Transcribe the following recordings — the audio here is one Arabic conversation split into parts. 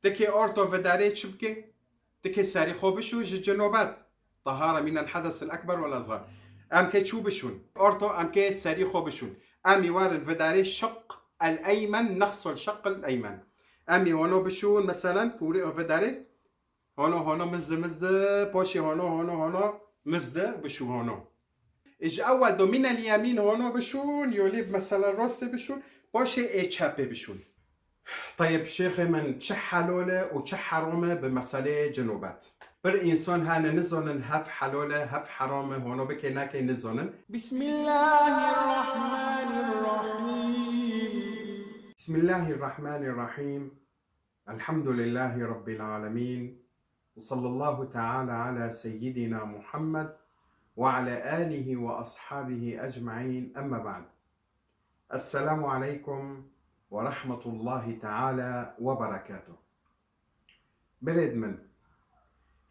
تكي أورتو فداري شبكي تكي ساري خوبشو جنوبات طهارة من الحدث الأكبر والأصغر. أم كي تشو بشون أورتو أم كي ساري خوبشون أمي وار الفداري الشق الأيمن نقص الشق الأيمن. أمي هونو بشون مثلا بوري فداري هونو مزد بوشي هونو مزد بشو هونو. إج أول دو من اليمين هونو بشون يوليف مثلا روست بشون بوشي إيه تشابي بشون. طيب شيخي من تشحلولة وتشحرومة بمسألة جنوبات بر إنسان هانا نزونن هف حلولة هف حرامة هونو بكي ناكي نزونن. بسم الله الرحمن الرحيم. بسم الله الرحمن الرحيم. الحمد لله رب العالمين، وصلى الله تعالى على سيدنا محمد وعلى آله وأصحابه أجمعين. أما بعد، السلام عليكم ورحمة الله تعالى وبركاته. بلد من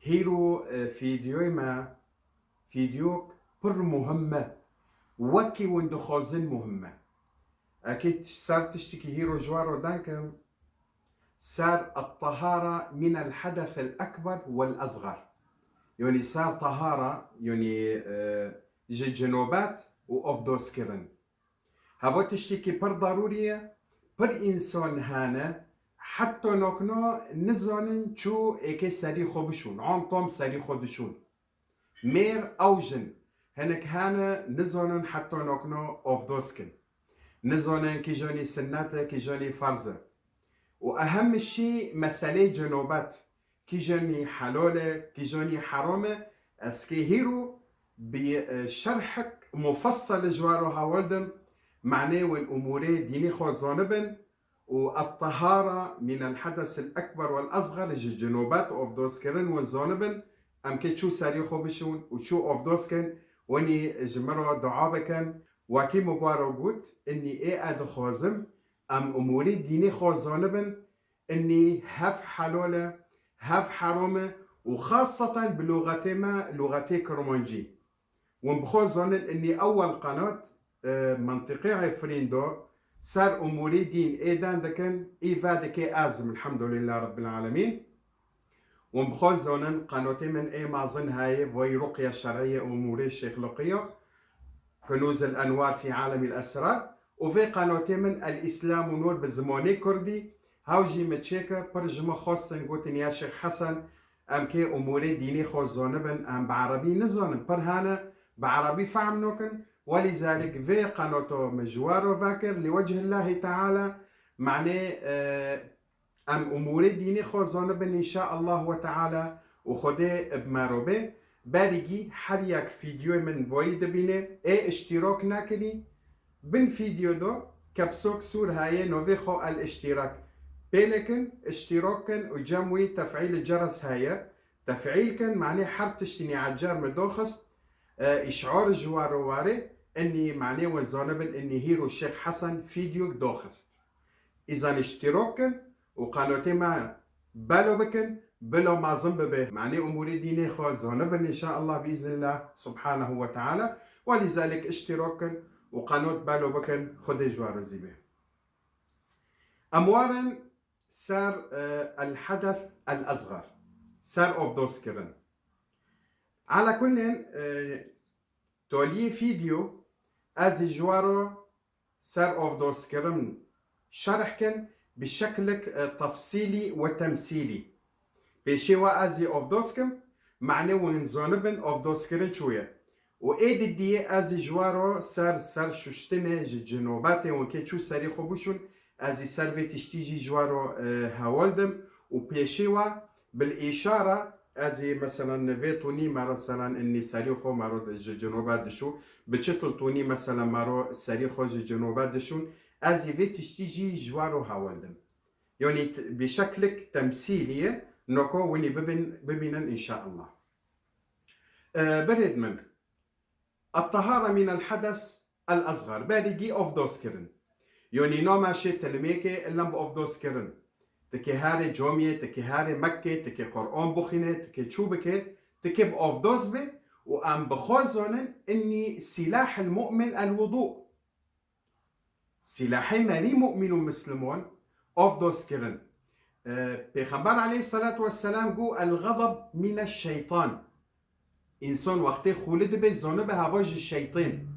هيرو فيديوك بر مهمة وكي وندخوزن مهمة. أكيد صار تشتكي هيرو جوارو دانكم صار الطهارة من الحدث الأكبر والأصغر. يعني صار طهارة يعني جنوبات وأفدوس كيرن هاو تشتكي بر ضرورية بر إنسان هانا حتى نوكنا نزانن شو إيكي ساري خوبشون عام ساري خودشون مير أوجن هنك هانا نزانن حتى نوكنا أفدوسكن نزانن كي جاني سنة كي جاني فرزة. وأهم شيء مسألة جنوبات كي جاني حلالة كي جاني حرامة اسكي هيرو بشرحك مفصل جوارو هاولدن معناه والأمور ديني خوزانبن والطهارة من الحدث الأكبر والأصغر الجنوبات أفدوسكرن والزانبن أم كي تشو ساري خوبشون وتشو أفدوسكن وني جمرو دعابكن وكي مبارو قلت إني إيه أدخوزم أم أموري ديني خوزانبن إني هف حلولة هف حرامة وخاصة بلغتي ما لغتي كرمانجي. ونبخوزن إني أول قناة منطقي عفريندو صار أموري دين إيدان دكن إيفادكي آزم الحمد لله رب العالمين. ونبخوزن قناتي من إيه مازن هاي وي رقية شرعية أموري الشيخ لقية كنوز الأنوار في عالم الأسرار. وفي قناتي من الإسلام ونور بالزماني كردي هاوجي متشيكر برجمة خواستن قوتن يا شيخ حسن أم كي أموري ديني خوزانبن أم بعربي نزانن برهانا بعربي فعمنوكن. ولذلك في قناته مجوار فاكر لوجه الله تعالى معناه أم أموري ديني خوزانبن إن شاء الله وتعالى وخده بماروبه باريجي حريك فيديو من فويد بينه اي اشتراك ناكلي بن فيديو دو كبسوك سور هاي نوفيخو الاشتراك بيلكن اشتراكن وجموي تفعيل الجرس هاي تفعيلكن معناه حرب تشتني عجار مدوخست اشعار جوار واري اني معناه وزانبن اني هيرو الشيخ حسن فيديو دوخست. اذا اشتراكن وقناتي ما بالو بكن بلا ما ظنب به معناه اموري ديني خوزانبن ان شاء الله باذن الله سبحانه وتعالى. ولذلك اشتراكن وقناة بالو بكن خدي جوار زيبه. أموارا صار الحدث الأصغر صار أفدوسكرن. على كل تولي فيديو أزي جوارو صار أفدوسكرن شرحكن بشكل تفصيلي وتمثيلي بشيوا أزي أفدوسكم معناه ونزانبن أفدوسكرن شوية. وإيد دي أزي جوارو صار شوشتنه جنوباتي ونكي شو ساري خوبوشون أزي سرفي تشتيجي جوارو هاولدم وبيشيوا بالإشارة أزي مثلا فيتوني مثلا إني ساريخو مارو جنوبات دشو بشتل توني مثلا مارو ساريخو جنوبات دشون أزي في تشتيجي جوارو هاولدم يعني بشكلك تمثيلية نوكو وني ببنن إن شاء الله. بريد من الطهارة من الحدث الأصغر باريجي أفدوسكرن يعني نوما شي تلميكي اللم بأفدوسكرن تكي هاري جومية تكي هاري مكة تكي قرآن بخينة تكي تشوبكي تكي بأفدوسبي وأم بخوزونن إني سلاح المؤمن الوضوء سلاحي ماني مؤمن مسلمون أفدوسكرن پیغمبر علیه الصلاة والسلام گو الغضب من الشیطان. انسان وقتی خولد به زانه به هواج الشیطان.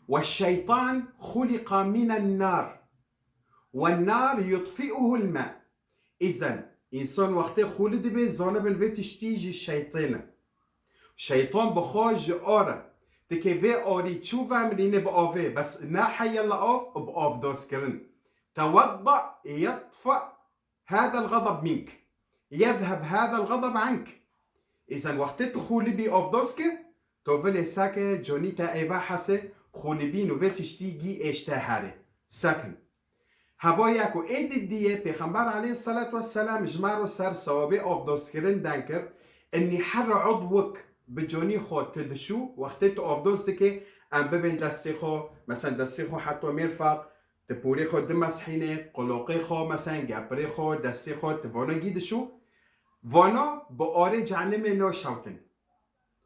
والشيطان خلق من النار والنار يطفئه الماء. إذن إنسان وقتی خولد به زانه به تشتیج الشيطان. شيطان بخواج آره تكي في آري تشوف عملين بآفي بس ناحية الآف بآف داس كرن. توضأ يطفأ هذا الغضب منك، يذهب هذا الغضب عنك. إذن وقت تخولي بي آف داسك توفلي ساكي جونيتا ايبا حسي خولي بي نوفي تشتيجي اشتهاري ساكن. هواياكو ايد ديه پیغمبر عليه الصلاة والسلام جمارو سر صوابي آف داس كرن دانكر اني حر عضوك بجوني خو تدشو وقت تو آف داستك ام ببين دستي خو مثلا دستي خو حتى مرفق تپوری خود مسحینه قلوقی خود مثلا گپری خود دستی خود توانا گیدشو وانا با آره جهنم نو شوتن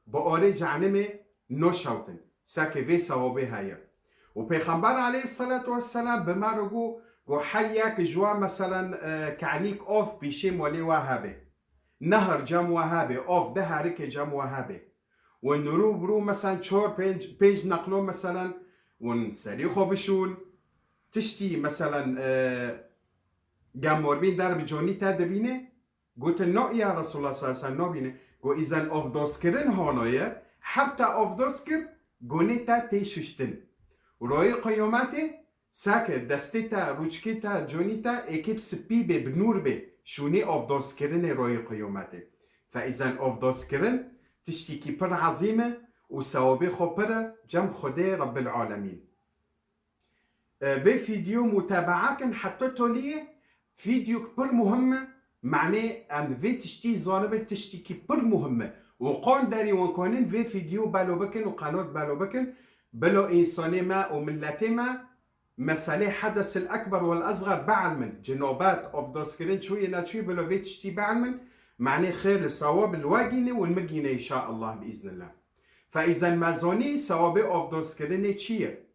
با آره جهنم نو شوتن ساکه وی ثوابه هیا و پیغمبر علیه الصلاة والسلام به ما رو گو حل یک جوا مثلا کعنیک آف بیشه مولی وهابه نهر جم وهابه آف ده هرک جم وهابه و نرو برو مثلا چور پنج نقلو مثلا ون سریخو بشون تشتي مثلا جاموربين در بجوني تا دبينه قلت نو يا رسول الله صلى الله عليه وسلم نو بينه قو إذن أفدوسكرن هانايا حتى أفدوسكر قونيتا تيششتن وراي قيامته ساكه دستتا روچكتا جونيتا اكيب سبي بنور بي شوني أفدوسكرن راي قيامته. فإذن أفدوسكرن تشتيكي پر عظيمة وثوابي خو پر جم خده رب العالمين. في فيديو متابعة كان حطيته لي فيديو كبر مهمة معناه ام في تشتي ظالبة تشتي كبر مهمة وقان داري وانكونين في فيديو بالو بكن وقناة بالو بكن بلو إنساني ما وملتي ما مسألة حدث الأكبر والأصغر بعلمن جنوبات أوف دوسكرين شوية ناتشوي بلو في تشتي بعلمن معناه خير الصواب الواجينة والمجينة إن شاء الله بإذن الله. فإذا مازوني صواب أوف دوسكرين تشيه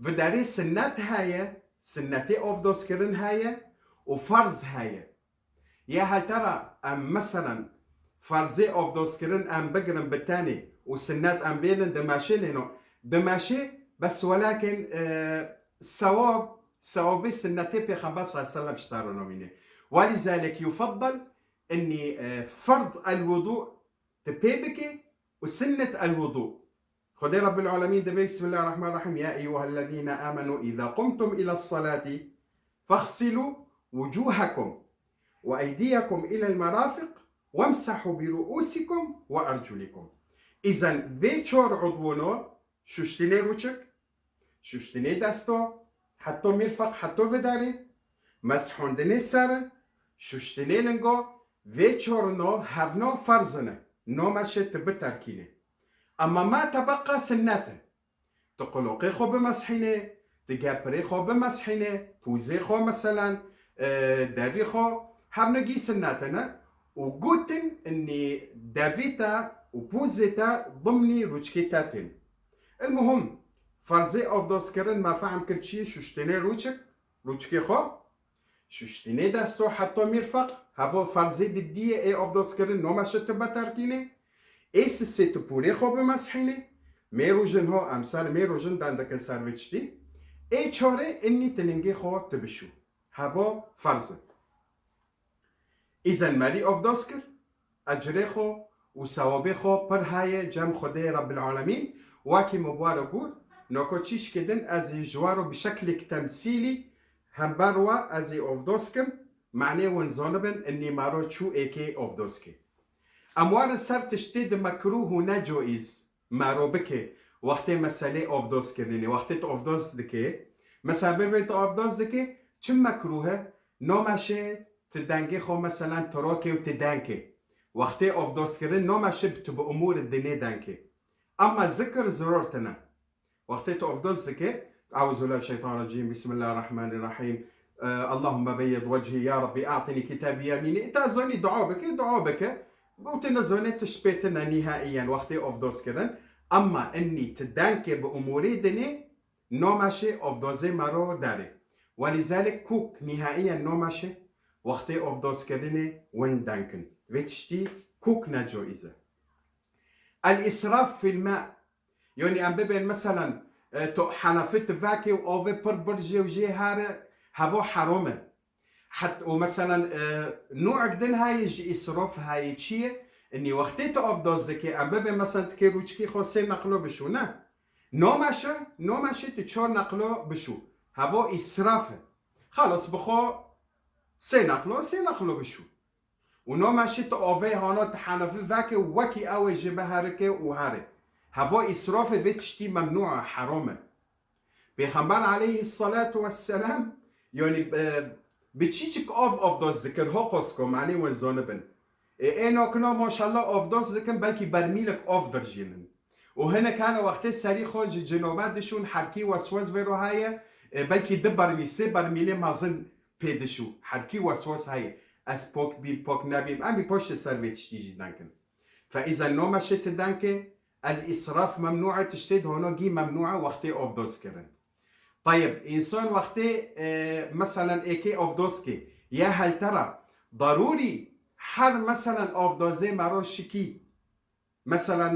و داری سنت هایه سنتی افدوس کردن هایه و فرض هایه. یا هل ترى ام مثلا فرضی افدوس کردن ام بگرن بتانی و سنت ام بیلن دماشي لنو دماشي بس ولكن ثواب سنتي پیغمبر صلى الله عليه وسلم اشتاروا منه. ولذلك يفضل اني فرض الوضوء تبيبك وسنة الوضوء. خدي رب العالمين دبي بسم الله الرحمن الرحيم يا أيها الذين آمنوا إذا قمتم إلى الصلاة فاغسلوا وجوهكم وأيديكم إلى المرافق وامسحوا برؤوسكم وأرجلكم. إذن في چور عضونا شوشتني روچك شوشتني دستا حتى مرفق حتى وداري مسحوندني سر شوشتني لنگا في چورنا هفنا فرزنه نومشه تبتركينه. اما ما تبقى سنته تقلقي خو بمسحينه تجابري خو بمسحينه بوزي خو مثلا دافي خو هبنجي سناتنا وقلتن اني دافيتا وبوزيتا ضمني روشكيتاتين. المهم فرزي اوف دوسكرن ما فهم كل شيء شوشتني روشكي خو شوشتني دستو حتى مرفق هفو فرزي دديه اي اوف دوسكرن نوما شتبا تركينه ایس ست پوری خوب مسحینه میروجن ها امثال میروجن دندکن سرویچتی ای چاره اینی تلنگی خواه تبشو هوا فرزه. ایزن مری افداس کر اجره خو و ثوابه خو پر های جمع خوده رب العالمین واکی مبارک بود نوکو چیش کدن از جوارو بشکل تمثیلی هم بروا از افداس کم معنی ونزانبن انی مارو چو ایکی افداس که اموال سر تشتید مکروه و نجایز معروبه وقتی مسئله افداس کردنی وقتی تو افداس دکه مثلا ببین تو افداس دکه چه مکروهه نامشه تدنگی خو مثلا تراکه و تدنکه وقتی افداس کردن نامشه تو به امور الدنیا دنکه اما ذکر ضرورتنا وقتی تو افداس دکه اعوذ بالله الشیطان الرجیم بسم الله الرحمن الرحیم اللهم بيض وجهي يا ربي اعطني كتابي يميني تازوني دعاء بك وتنزلت تشبيتنا نهائيا وقت افدوس كردن اما اني تدانك باموري دني نوماشي افدوزي مارو داري ولذلك كوك نهائيا نوماشي وقتی افداز کردنه ون دانکن ویتشتی کوک نجایزه. الإسراف في الماء يعني ام ببین مثلا تو حنفت واكي و آوه پر برجي وجي هاره هوا حرامه. حتى ومثلا نوع جدن هاي إسراف هاي چیه؟ اني وقتی تو افداز که ام ببین مثلا تکی روچکی خو 3 نقلو بشو نه نومشه تی 4 نقلو بشو هوا إسرافه. خلاص بخو 3 نقلو بشو و نومشه تو آوه هانا تحنفه واكي وكي اوه جبه هركه و هره هوا إسراف ویتشتی ممنوع حرامه. پیغمبر علیه الصلاة والسلام يعني بچیچک افداز ذکر ها قصکو معنی و زانبن اینا کنا ماشالله افداز ذکر بلکی برمیلک افدر جینن و هنه کان وقتی سری خوش جنوبتشون حرکی وسواس ویرو هایه بلکی ده برمی 3 برمیله مازن پیدشو حرکی وسواس هایه از پاک بیم پاک نبیم امی پشت سر ویتشتی جیدن کن. فاذا نومشت دنکه الإسراف ممنوعة تشتد هنا جي ممنوعة وقتي أفدوس كرن. طيب إنسان وقتي مثلا إيكي أفدوسكي يا هل ترى ضروري حر مثلا أفدوزي مرو شكي مثلا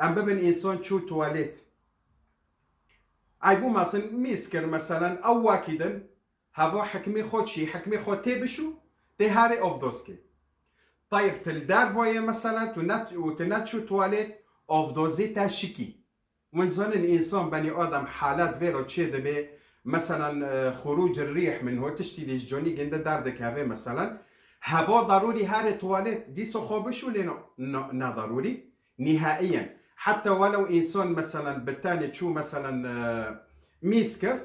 أم ببن إنسان شو تواليت عيبو مثلا ميسكر مثلا أو واكدن هوا حكمي خودشي حكمي خود تبشو تهاري أفدوسكي. طيب تلدار فوية مثلا تنتشو تواليت افدازی تشکی ونزان الانسان بني ادم حالات ویرا چه دبه مثلا خروج الريح من هو تشتي ليش جوني جنده دردك هذا مثلا هوا ضروري هذا تواليت دي صخابش ولا نا ضروري نهائيا. حتى ولو انسان مثلا بالتالي تشو مثلا ميسكر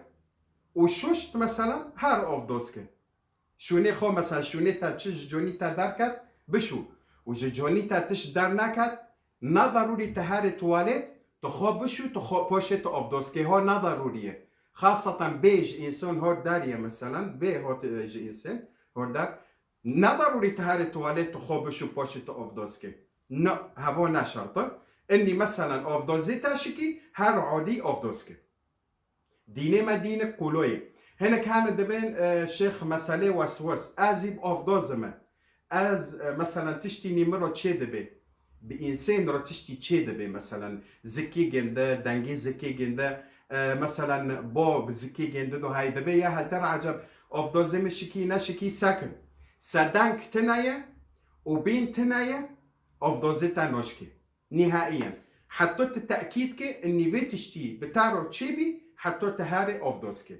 وشوشت مثلا هار افدوسك شوني خو مثلا شوني تا تشج جوني تا دركت بشو وجه جوني تا تش در نكت نا ضروري تهار تواليت تخو بشو تخو بوشت افدوسكي هو نا ضروريه خاصة بيج انسان هور داريه مثلا بي هو انسان هور دار نا ضروري تهار تواليت تخو بشو بوشت افدوسكي نا هو نا شرطه اني مثلا افدوزي تاشكي هار عادي افدوسكي ديني ما دينك قولويه. هنا كان دبين شيخ مسألة وسوس ازيب افدوزمه از مثلا تشتي نمرو تشي دبي بإنسان رو تشتي تشي دبي مثلا زكي جنده دنگي زكي جنده مثلا باب زكي جنده دو هاي دبي يا هل ترى عجب افدوزم شكي نشكي ساكن سدنك تنايا وبين تنايا افدوزتا نوشكي نهائيا. حتى التأكيد كي اني في تشتي بتارو تشيبي حتى تهاري افدوزكي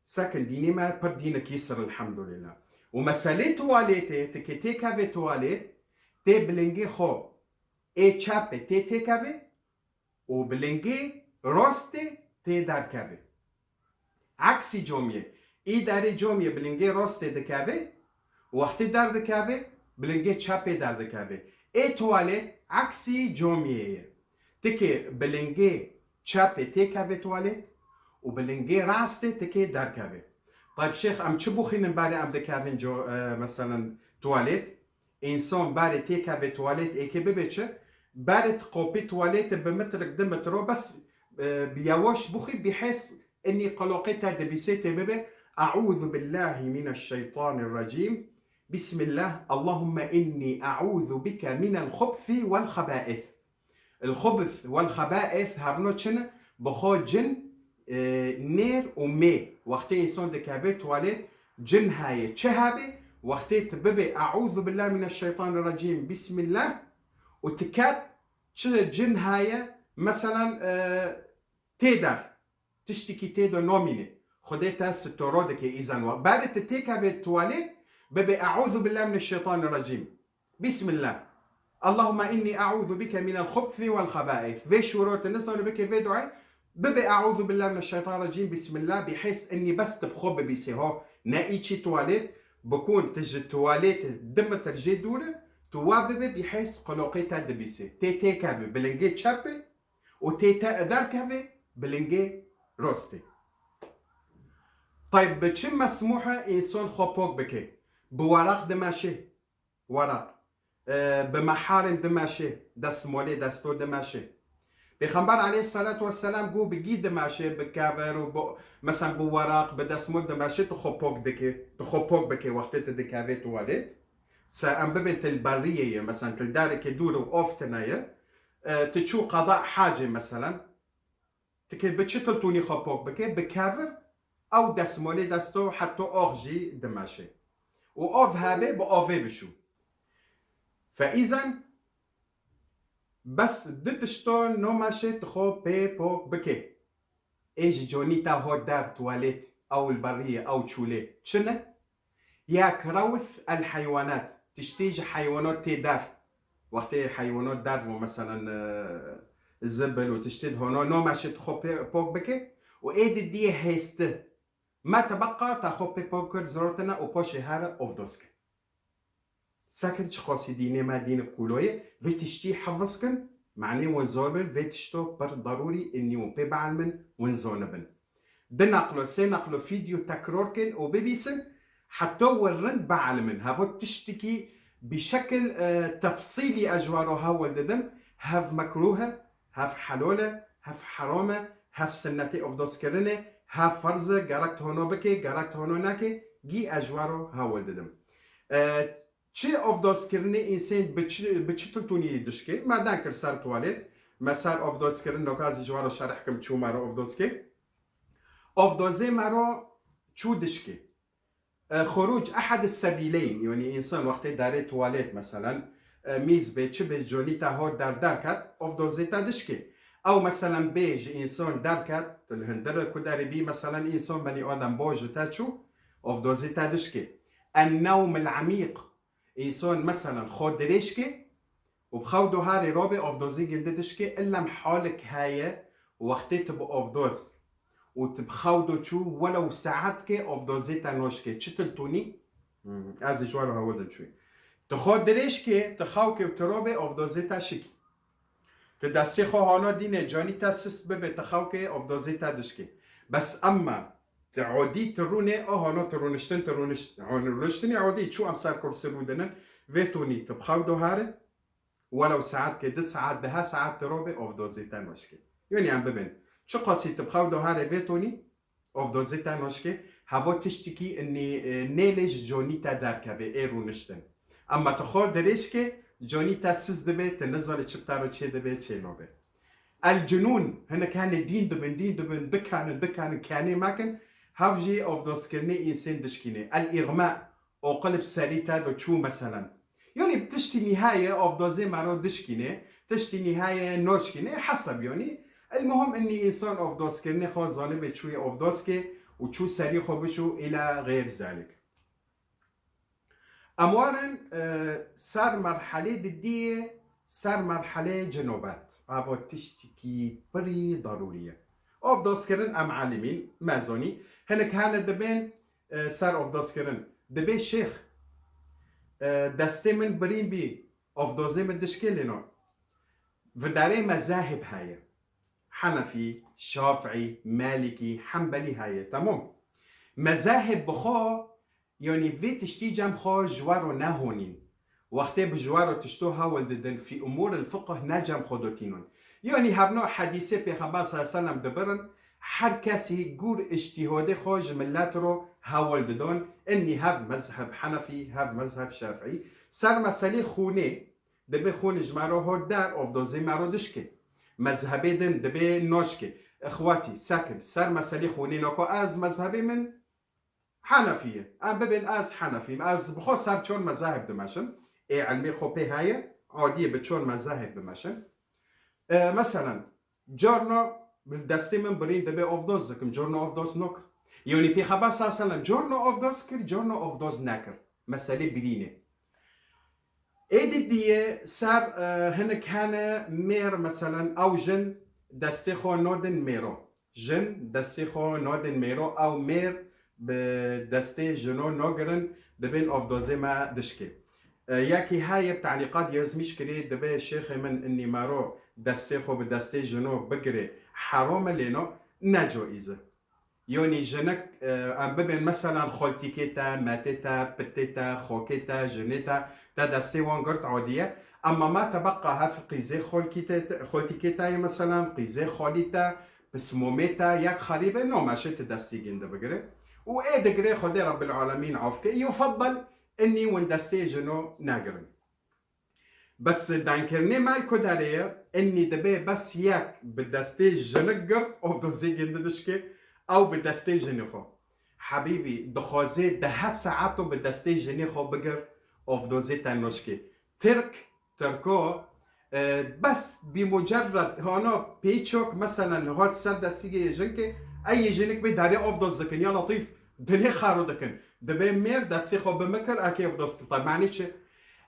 ساكن ديني ما بر دينك يسر الحمد لله. ومسألة تواليتي تكي تيكافي تواليت تي بلنجي خو اي چاپي تي تيكافي وبلنجي روستي تي داركافي عكسي جومية اي داري جومية بلنجي روستي دكافي وقتي دار دكافي بلنجي چاپي دار دكافي اي تواليت عكسي جومية تكي بلنجي چاپي تيكافي تواليت وبلنجي راستي تكي داركافي. طيب شيخ ام چه بخين باري ام دكافين جو مثلا تواليت انسان باري تيكافي تواليت ايكي ببيتشه باري تقوبي تواليت بمترك دمترو بس بيواش بخي بحيث اني قلوقتها دبيسيتي ببي اعوذ بالله من الشيطان الرجيم بسم الله اللهم اني اعوذ بك من الخبث والخبائث. الخبث والخبائث هافنوتشن بخو جن نير ومي وقتی انسان دكافي تواليت جن هاي چهابي وقتی تببي اعوذ بالله من الشيطان الرجيم بسم الله وتكاد جن هاي مثلا تيدر تشتكي تيدو نوميني خديتها ستورودك اذا بعد تتكافي تواليت ببي اعوذ بالله من الشيطان الرجيم بسم الله اللهم اني اعوذ بك من الخبث والخبائث في شروط النساء بك في دعاء ببي اعوذ بالله من الشيطان الرجيم بسم الله بحيث اني بس تبخب بيسي هو نايتشي تواليت بكون تجي تواليت دم ترجي دورة تواببي بحيث قلوقيتا دبيسي تي كافي بلنجي تشابي وتي دار كافي بلنجي روستي. طيب بتشم مسموحة انسان خوبوك بكي بورق دماشي ورق بمحارم دماشي دستمولي دستور دماشي پیغمبر علیه الصلاة والسلام گو بگی دماشه بکاور و مثلا بو ورق بدسمود دماشه تخوبوك بكي وقتی تدكاوي تواليت سأم ببنت البرية مثلا تلدارك دور وأوفتنايا تشو قضاء حاجة مثلا تكي بتشتل توني خوبوك بكي بكافر أو دسمولي دستو حتى أخجي دماشه وأوف هابي بأوفي بشو فإذا بس دتشتون نو ماشي تخو بي بوك بكي ايش جونيتا هو دار تواليت او البرية او تشولي شنو يا كروث الحيوانات تشتيج حيوانات تدار وقت حيوانات دار مثلا الزبل وتشتد هون نو ماشي تخو بوك بكي وايد دي هيست ما تبقى تخو بي بوكر زروتنا وبوشي هارا اوف دوسك ساكن تشخوصي ديني ما دين قولوية في تشتي حفظكن معني ونزوربن في تشتو بر ضروري اني وبي بعلمن ونزونبن دنقلو سينقلو فيديو تكروركن وبيبيسن حتى ورن بعلمن هافو تشتكي بشكل تفصيلي اجوارو هاول ددم هاف مكروهة هاف حلولة هاف حرامة هاف سنتي اوف دوسكرنة هاف فرزة جاركت هونو بكي جاركت هونو ناكي جي اجوارو هاول ددم چه اوف دوسکرنی انسان بچتلتونی دشکی ما دانکر سر توالت ما سر اوف دوسکرن نکازی جوارو شرح کم چو مرا اوف دوسکی اوف دوزي مرا چو دشکی خروج احد السبيلين يعني انسان وقت داره توالت مثلا میز به چه به جونیتا ها در کد اوف دوزي تا دشکی او مثلا بیج انسان در کد الهندر کداری بی مثلا انسان بني آدم باج تا چو اوف دوزي تا دشکی النوم العميق انسان مثلا خود دريشكي وبخودو هاري رابي اوف دوزي جلدتشكي الا محالك هاي وقتي تبقى اوف دوز وتبخودو تشو ولو ساعتك اوف دوزي تانوشكي تشتلتوني ازي جوارو هودن شوي تخود دريشكي تخوكي وترابي اوف دوزي تاشكي تدسي خو هانا دينه جاني تاسست ببي تخوكي اوف دوزي تادشكي بس اما تعودي تروني هانا ترونشتني عودي شو امسار كورس رودنن فيتوني تبخودو هاري ولو ساعات كده ساعات ده ساعات تروبي اوف دوزيتان وشكي يعني عم ببن شو قاسي تبخودو هاري فيتوني اوف دوزيتان وشكي هافو تشتكي اني نيلج جونيتا داركا في ايرو نشتن اما تخود دريشكي جونيتا سز دبي تنزل تشبتارو تشي دبي تشي نوبي الجنون هنا كان دين دبن دكان كاني ماكن هافجي اوف دوسكرني انسان دشكيني الاغماء او قلب سريتا دو تشو مثلا يعني بتشتي نهايه اوف دوزي مارو دشكيني تشتي نهايه نوشكيني حسب يعني المهم اني انسان اوف دوسكرني خو ظالم تشوي اوف دوسكي وتشو سري خو بشو الى غير ذلك اموالا صار مرحله دديه صار مرحله جنوبات افو تشتكي بري ضروريه اوف دوسكرن ام عالمين مازوني هناك هانا دبين صار اوف دوسكرن دبي شيخ دستي من برين بي اوف دوزي من دشكيلينو فداري مذاهب هاي حنفي شافعي مالكي حنبلي هاي تمام مذاهب بخو يعني في تشتي جام خو جوارو نهونين وقتی بجوارو تشتو هاول ددن في امور الفقه نجم خودوتينون يعني هفنو حديثة پیغمبر صلى الله عليه وسلم دبرن هر کسی گور اجتهاد خوش ملت رو هاول ددون اني هف مذهب حنفي هف مذهب شافعي سر مسئله خونه دبه خونه جمارو هو در اوف دوزي مارو دشكي مذهبي دن دبه نوشكي اخواتي ساكن سر مسئله خونه نوكو از مذهبي من حنفية ام ببن از حنفي از بخو سر چون مذاهب دمشن اي علمي خوبي هاي عادية بتشون مذاهب بمشن مثلا جورنو بالدستي من برين دبي اوف دوز كم جورنو اوف دوز نوك يعني بي خبر صلى الله عليه وسلم جورنو اوف دوز كر جورنو اوف دوز ناكر مسألة برينة ايدي دي صار هنا كان مير مثلا او جن دستي خو نودن ميرو جن دستي خو نودن ميرو او مير بدستي جنو نوغرن دبين اوف دوزي ما دشكي یاکی های بتعلیقات یزمیش کری دبی شیخ من اني مارو دسته خو به دسته جنو بگره حرام لینو نجایزه یعنی جنک ام ببین مثلا خالتیکتا ماتتا پتتا خوکتا جنتا تا دسته وانگرت عادیه اما ما تبقى هف قيزي خولتي كيتاي مثلا قيزي خوليتا بسموميتا ياك خريبه نو ماشي تدستي جند بقري وايه دقري خدي رب العالمين عوفك يفضل اني وندستي جنو ناقرن بس دانكرني مالكو داريه اني دبي بس ياك بدستي جنقر او دوزي جند دشكي او بدستي جنخو حبيبي دخوزي ده ساعاتو بدستي جنخو بقر او دوزي تانوشكي تركو بس بمجرد هنا بيتشوك مثلا هات سرد سيجي جنكي اي جنك بداري افضل زكن يا لطيف دلي خارو دكن دبي مير دستي خو بمكر اكي افضل طيب معنيش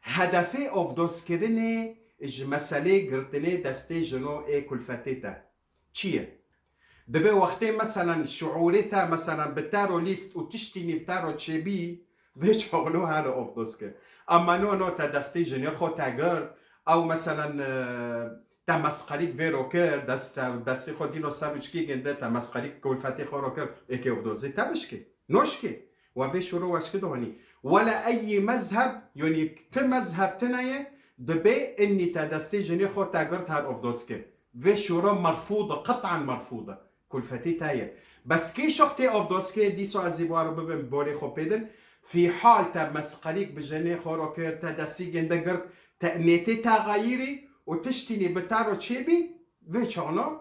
هدفي افضل سكريني مسالي قرتني دستي جنو اي كلفتيتا تشيه دبي وقتي مثلا شعوريتا مثلا بتارو ليست وتشتيني بتارو تشيبي بيش شغلو هذا افضل سكر اما نو تا دستي جنو خو تاجر او مثلا تا مسقريك فيروكر دستي خو دينو سابجكي جنده تا مسقريك كلفتي خوروكر اكي افضل زي تابشكي نوشكي وفي شروع واشكي دواني ولا اي مذهب يعني كمذهب تنايه دبي اني تدستي جني خو تاجرت هار افدوسكي في شروع مرفوضه قطعا مرفوضه كلفتي تايه بس كي شختي افدوسكي دي سو ازيبوار ببن بوري خو بيدن في حال تا مسقريك بجني خو روكر تدستي جندقر تأنيتي تغيري وتشتيني بتارو تشيبي في شغنو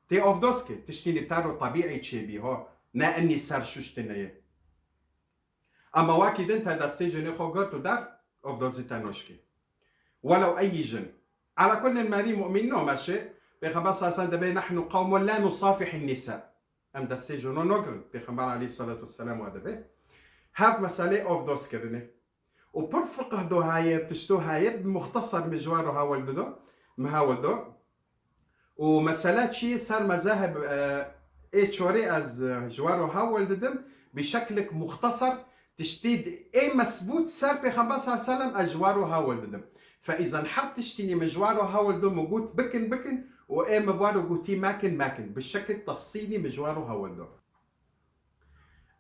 تي افدوسكي تشتيني بتارو طبيعي تشيبي هو نا اني سار شوشتنايه اما واكيد انت دستي جني خو قرتو دار افدوزي تانوشكي ولو اي جن على كل الماري مؤمن نو ماشي بخبر صلى دبي نحن قوم لا نصافح النساء ام دستي جنو نوغرن بخبر عليه الصلاه والسلام ودبي هاف مساله افدوس كرني وبرفقه دو هاي تشتو هاي بمختصر مجواره هاولدو مهاولدو ومسالات شي صار مذاهب ايه شوري از جواره هاولدم بشكل مختصر تشتيد ايه مسبوت صار بخبر صلى الله عليه وسلم اجواره هاولدم فاذا حط تشتيني مجواره هاولدم موجود بكن وايه مبوارو قوتي ماكن بالشكل تفصيلي مجواره هاولدم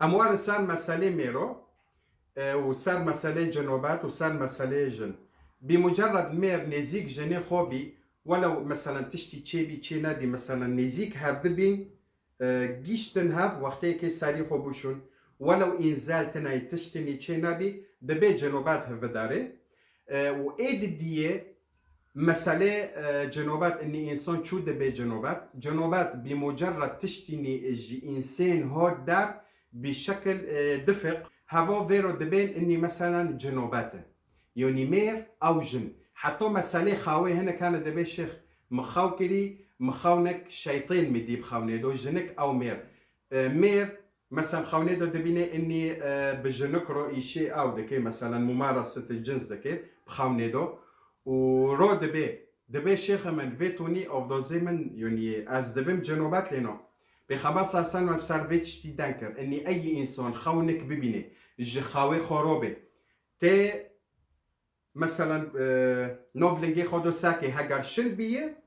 اموار صار مسالة ميرو وصار مسالة جنوبات وصار مسالة جن بمجرد مير نزيك جني خوبي ولو مثلا تشتي تشيبي تشينا دي مثلا نزيك هاف دبين جيشتن هاف وقتي كي ساري خوبوشون ولو إنزال تناي تشتني تشينا بي دبي جنوبات هفداري وإيد دي مسألة جنوبات إني إنسان شو دبي جنوبات بمجرد تشتني إنسان هود دار بشكل دفق هافو فيرو دبين إني مثلا جنوباته يعني مير أو جن حتى مسألة خاوي هنا كان دبي شيخ مخاوكري مخاونك شيطان مدي بخاونيدو جنك أو مير مير مثلا خاونيدو دبيني إني بجنكرو إشي أو دكي مثلا ممارسة الجنس دكي بخاونيدو ورو دبي شيخ من فيتوني أو دو زمن يعني أز دبيم جنوبات لينو بخبر ساسان وبسارفيتش تي دانكر إني أي إنسان خاونك ببيني جي خاوي خروبي تي مثلا نوفلنجي خودو ساكي هاجر شن بيه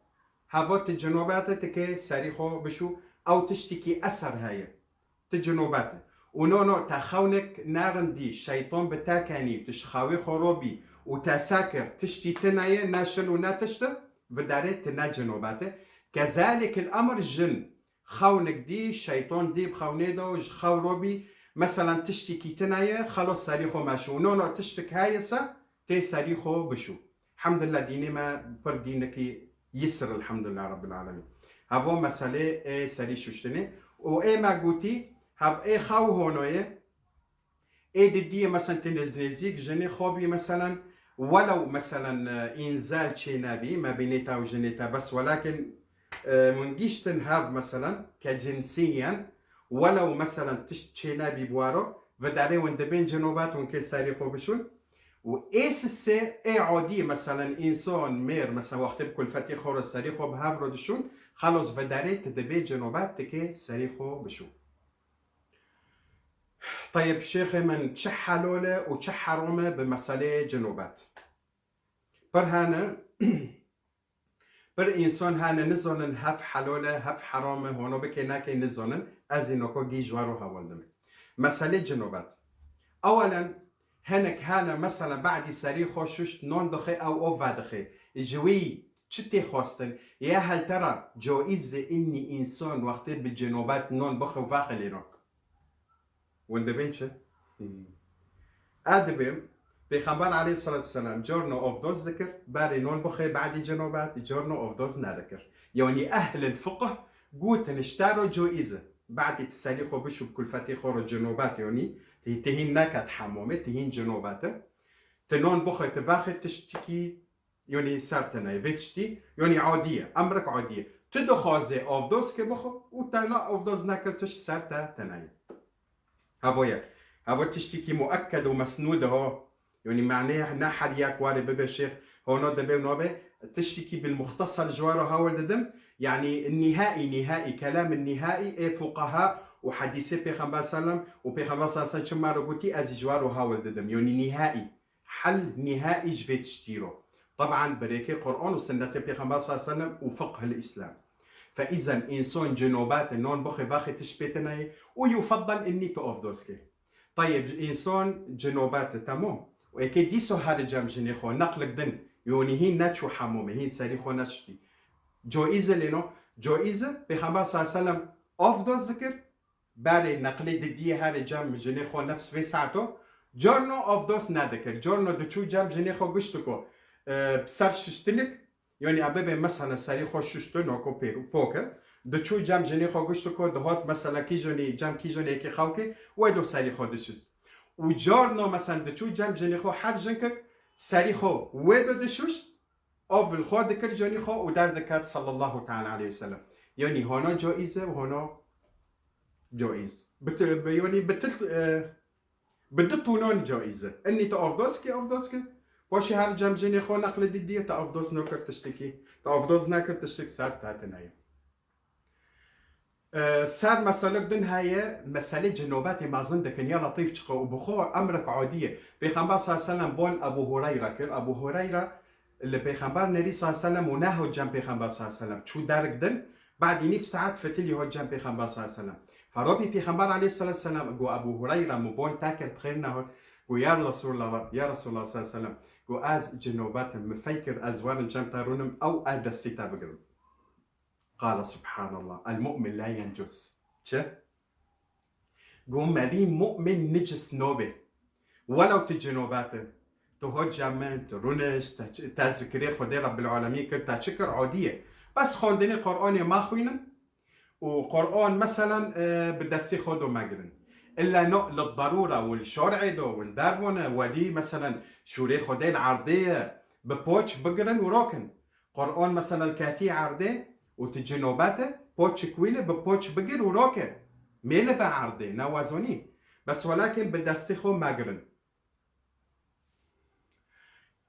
هافوت الجنوبات تكي ساريخو بشو أو تشتكي أثر هاي تجنوبات ونونو تخونك نارن دي شيطان بتاكاني تشخاوي خروبي وتساكر تشتي تنايا ناشن وناتشتر بداريت تنا جنوبات كذلك الأمر جن خونك دي شيطان دي بخونيدو خروبي مثلا تشتكي تنايا خلص ساريخو ماشو ونونو تشتك هايسا تي ساريخو بشو الحمد لله ديني ما بر دينكي يسر الحمد لله رب العالمين هافو مسألة اي ساري شوشتني و اي ما قوتي هاف اي خاو هونوية اي دي مثلا تنزنزيك جني خوبي مثلا ولو مثلا انزال تشينابي ما بينيتا وجنيتا بس ولكن منجيش تنهاف مثلا كجنسيا ولو مثلا تشينابي بوارو وداري وندبين جنوبات ونكي ساري خوبشون وإيس السي إي عادي مثلا إنسان مير مثلا وقت بكل فتي خور ساريخو بهافرو دشون خلص بداري تدبي جنوبات تكي ساريخو بشو طيب شيخي من تشح حلولة وتشح حرومة بمسألة جنوبات بر هانا بر إنسان هانا نزونن هف حلولة هف حرامة هونو بكي ناكي نزونن أزينوكو جي جوارو هاولدم مسألة جنوبات أولا هنك هانا مثلا بعد سري خوشش نون دخي او دخي جوي چتي خواستن يا هل ترى جائز اني انسان وقتی به جنوبات نون بخو واخل اینا ونده بینچه ادبم پیغمبر علیه الصلاة والسلام جورنو اوف دوز ذكر باري نون بخي بعد جنوبات جورنو اوف دوز نذكر يعني اهل الفقه قوت نشتارو جائزه بعد تسالي خو بشو بكل فتي خور جنوبات يعني تهين نكت حمومه تهين جنوباته تنون بخي تفاخي تشتكي يعني سارتنا فيتشتي يعني عاديه امرك عاديه تدخازه اوف دوز كي بخو وتلا اوف دوز نكرتش سارتا تناي هاو تشتكي مؤكد ومسنود هو يعني معناه نحل ياك واري بابا الشيخ هونو دبي ونوبي تشتكي بالمختصر جواره هاول ددم يعني النهائي كلام النهائي اي فقهاء وحديثي بيغمبر سلام وبيغمبر صلى الله عليه وسلم ما قلتي از جواره هاول ددم يعني نهائي حل نهائي جفي تشتيرو طبعا بريكي قرآن وسنة بيغمبر صلى الله عليه وسلم وفقه الإسلام فإذا إنسان جنوبات النون بخي باخي تشبيتنا ويفضل إني تقف دوسكي طيب إنسان جنوبات تمام وأكيد ديسو هذا جام جنيخو نقلك دن يعني هي ناتشو حمومي هي سريخو نشتي جائزة لنو جائزة بيغمبر صلى الله عليه وسلم أفضل ذكر باري نقلي دي هذا جام جنيخو نفس في ساعته جورنو أفضل نذكر جورنو دشو جام جنيخو قشتكو بسر ششتنك يعني أبابي مثلا سريخو ششتنوكو بوكر دشو جام جنيخو قشتكو دهات مثلا كي جوني كي خاوكي ويدو سريخو دشت وجورنو مثلا دشو جام جنيخو حر جنكك سريخو ويدو دشوش أو الخو ذكر جنيخو ودار ذكرت صلى الله تعالى عليه وسلم يعني هنا جائزة وهنا جائز يعني بدتونون جائزة اني تأفضوسكي واشي هر جام جنيخو نقل دي تأفضوس نوكر تشتكي تأفضوس ناكر تشتكي سار تاتنايا صار مسألة دن هاي مسألة جنوبات ما زندك يا لطيف تشقى وبخو أمرك عادية بيغمبر صلى الله عليه وسلم بول أبو هريرة كر أبو هريرة اللي بيغمبر نبي صلى الله عليه وسلم وناهو جنب بيغمبر صلى الله عليه وسلم شو دارك دن بعد نيف ساعات فتلي هو جنب بيغمبر صلى الله عليه وسلم فربي بيغمبر عليه الصلاة والسلام جو أبو هريرة مبول تاكر تخيرنا ويا رسول الله صلى الله عليه وسلم جو أز جنوبات مفكر أزوان جنب تارونم أو أدستي بقرب قال سبحان الله المؤمن لا ينجس قوم مالي مؤمن نجس نوبه ولو تجنوباته تهوج جامن ترونش تذكري خدي رب العالمين كرتا شكر عادية بس خوندني قرآن ما خوينن وقرآن مثلا بدسي خودو مقرن إلا نقل الضرورة والشرع دو والدارفونة ودي مثلا شوري خدي العرضية ببوش بقرن وروكن قرآن مثلا كاتي عرضي وتجنوباته بوتش كوينه ببوتش بقر وروكه ميله بعرضه نوازوني بس ولكن بدستخو مقرن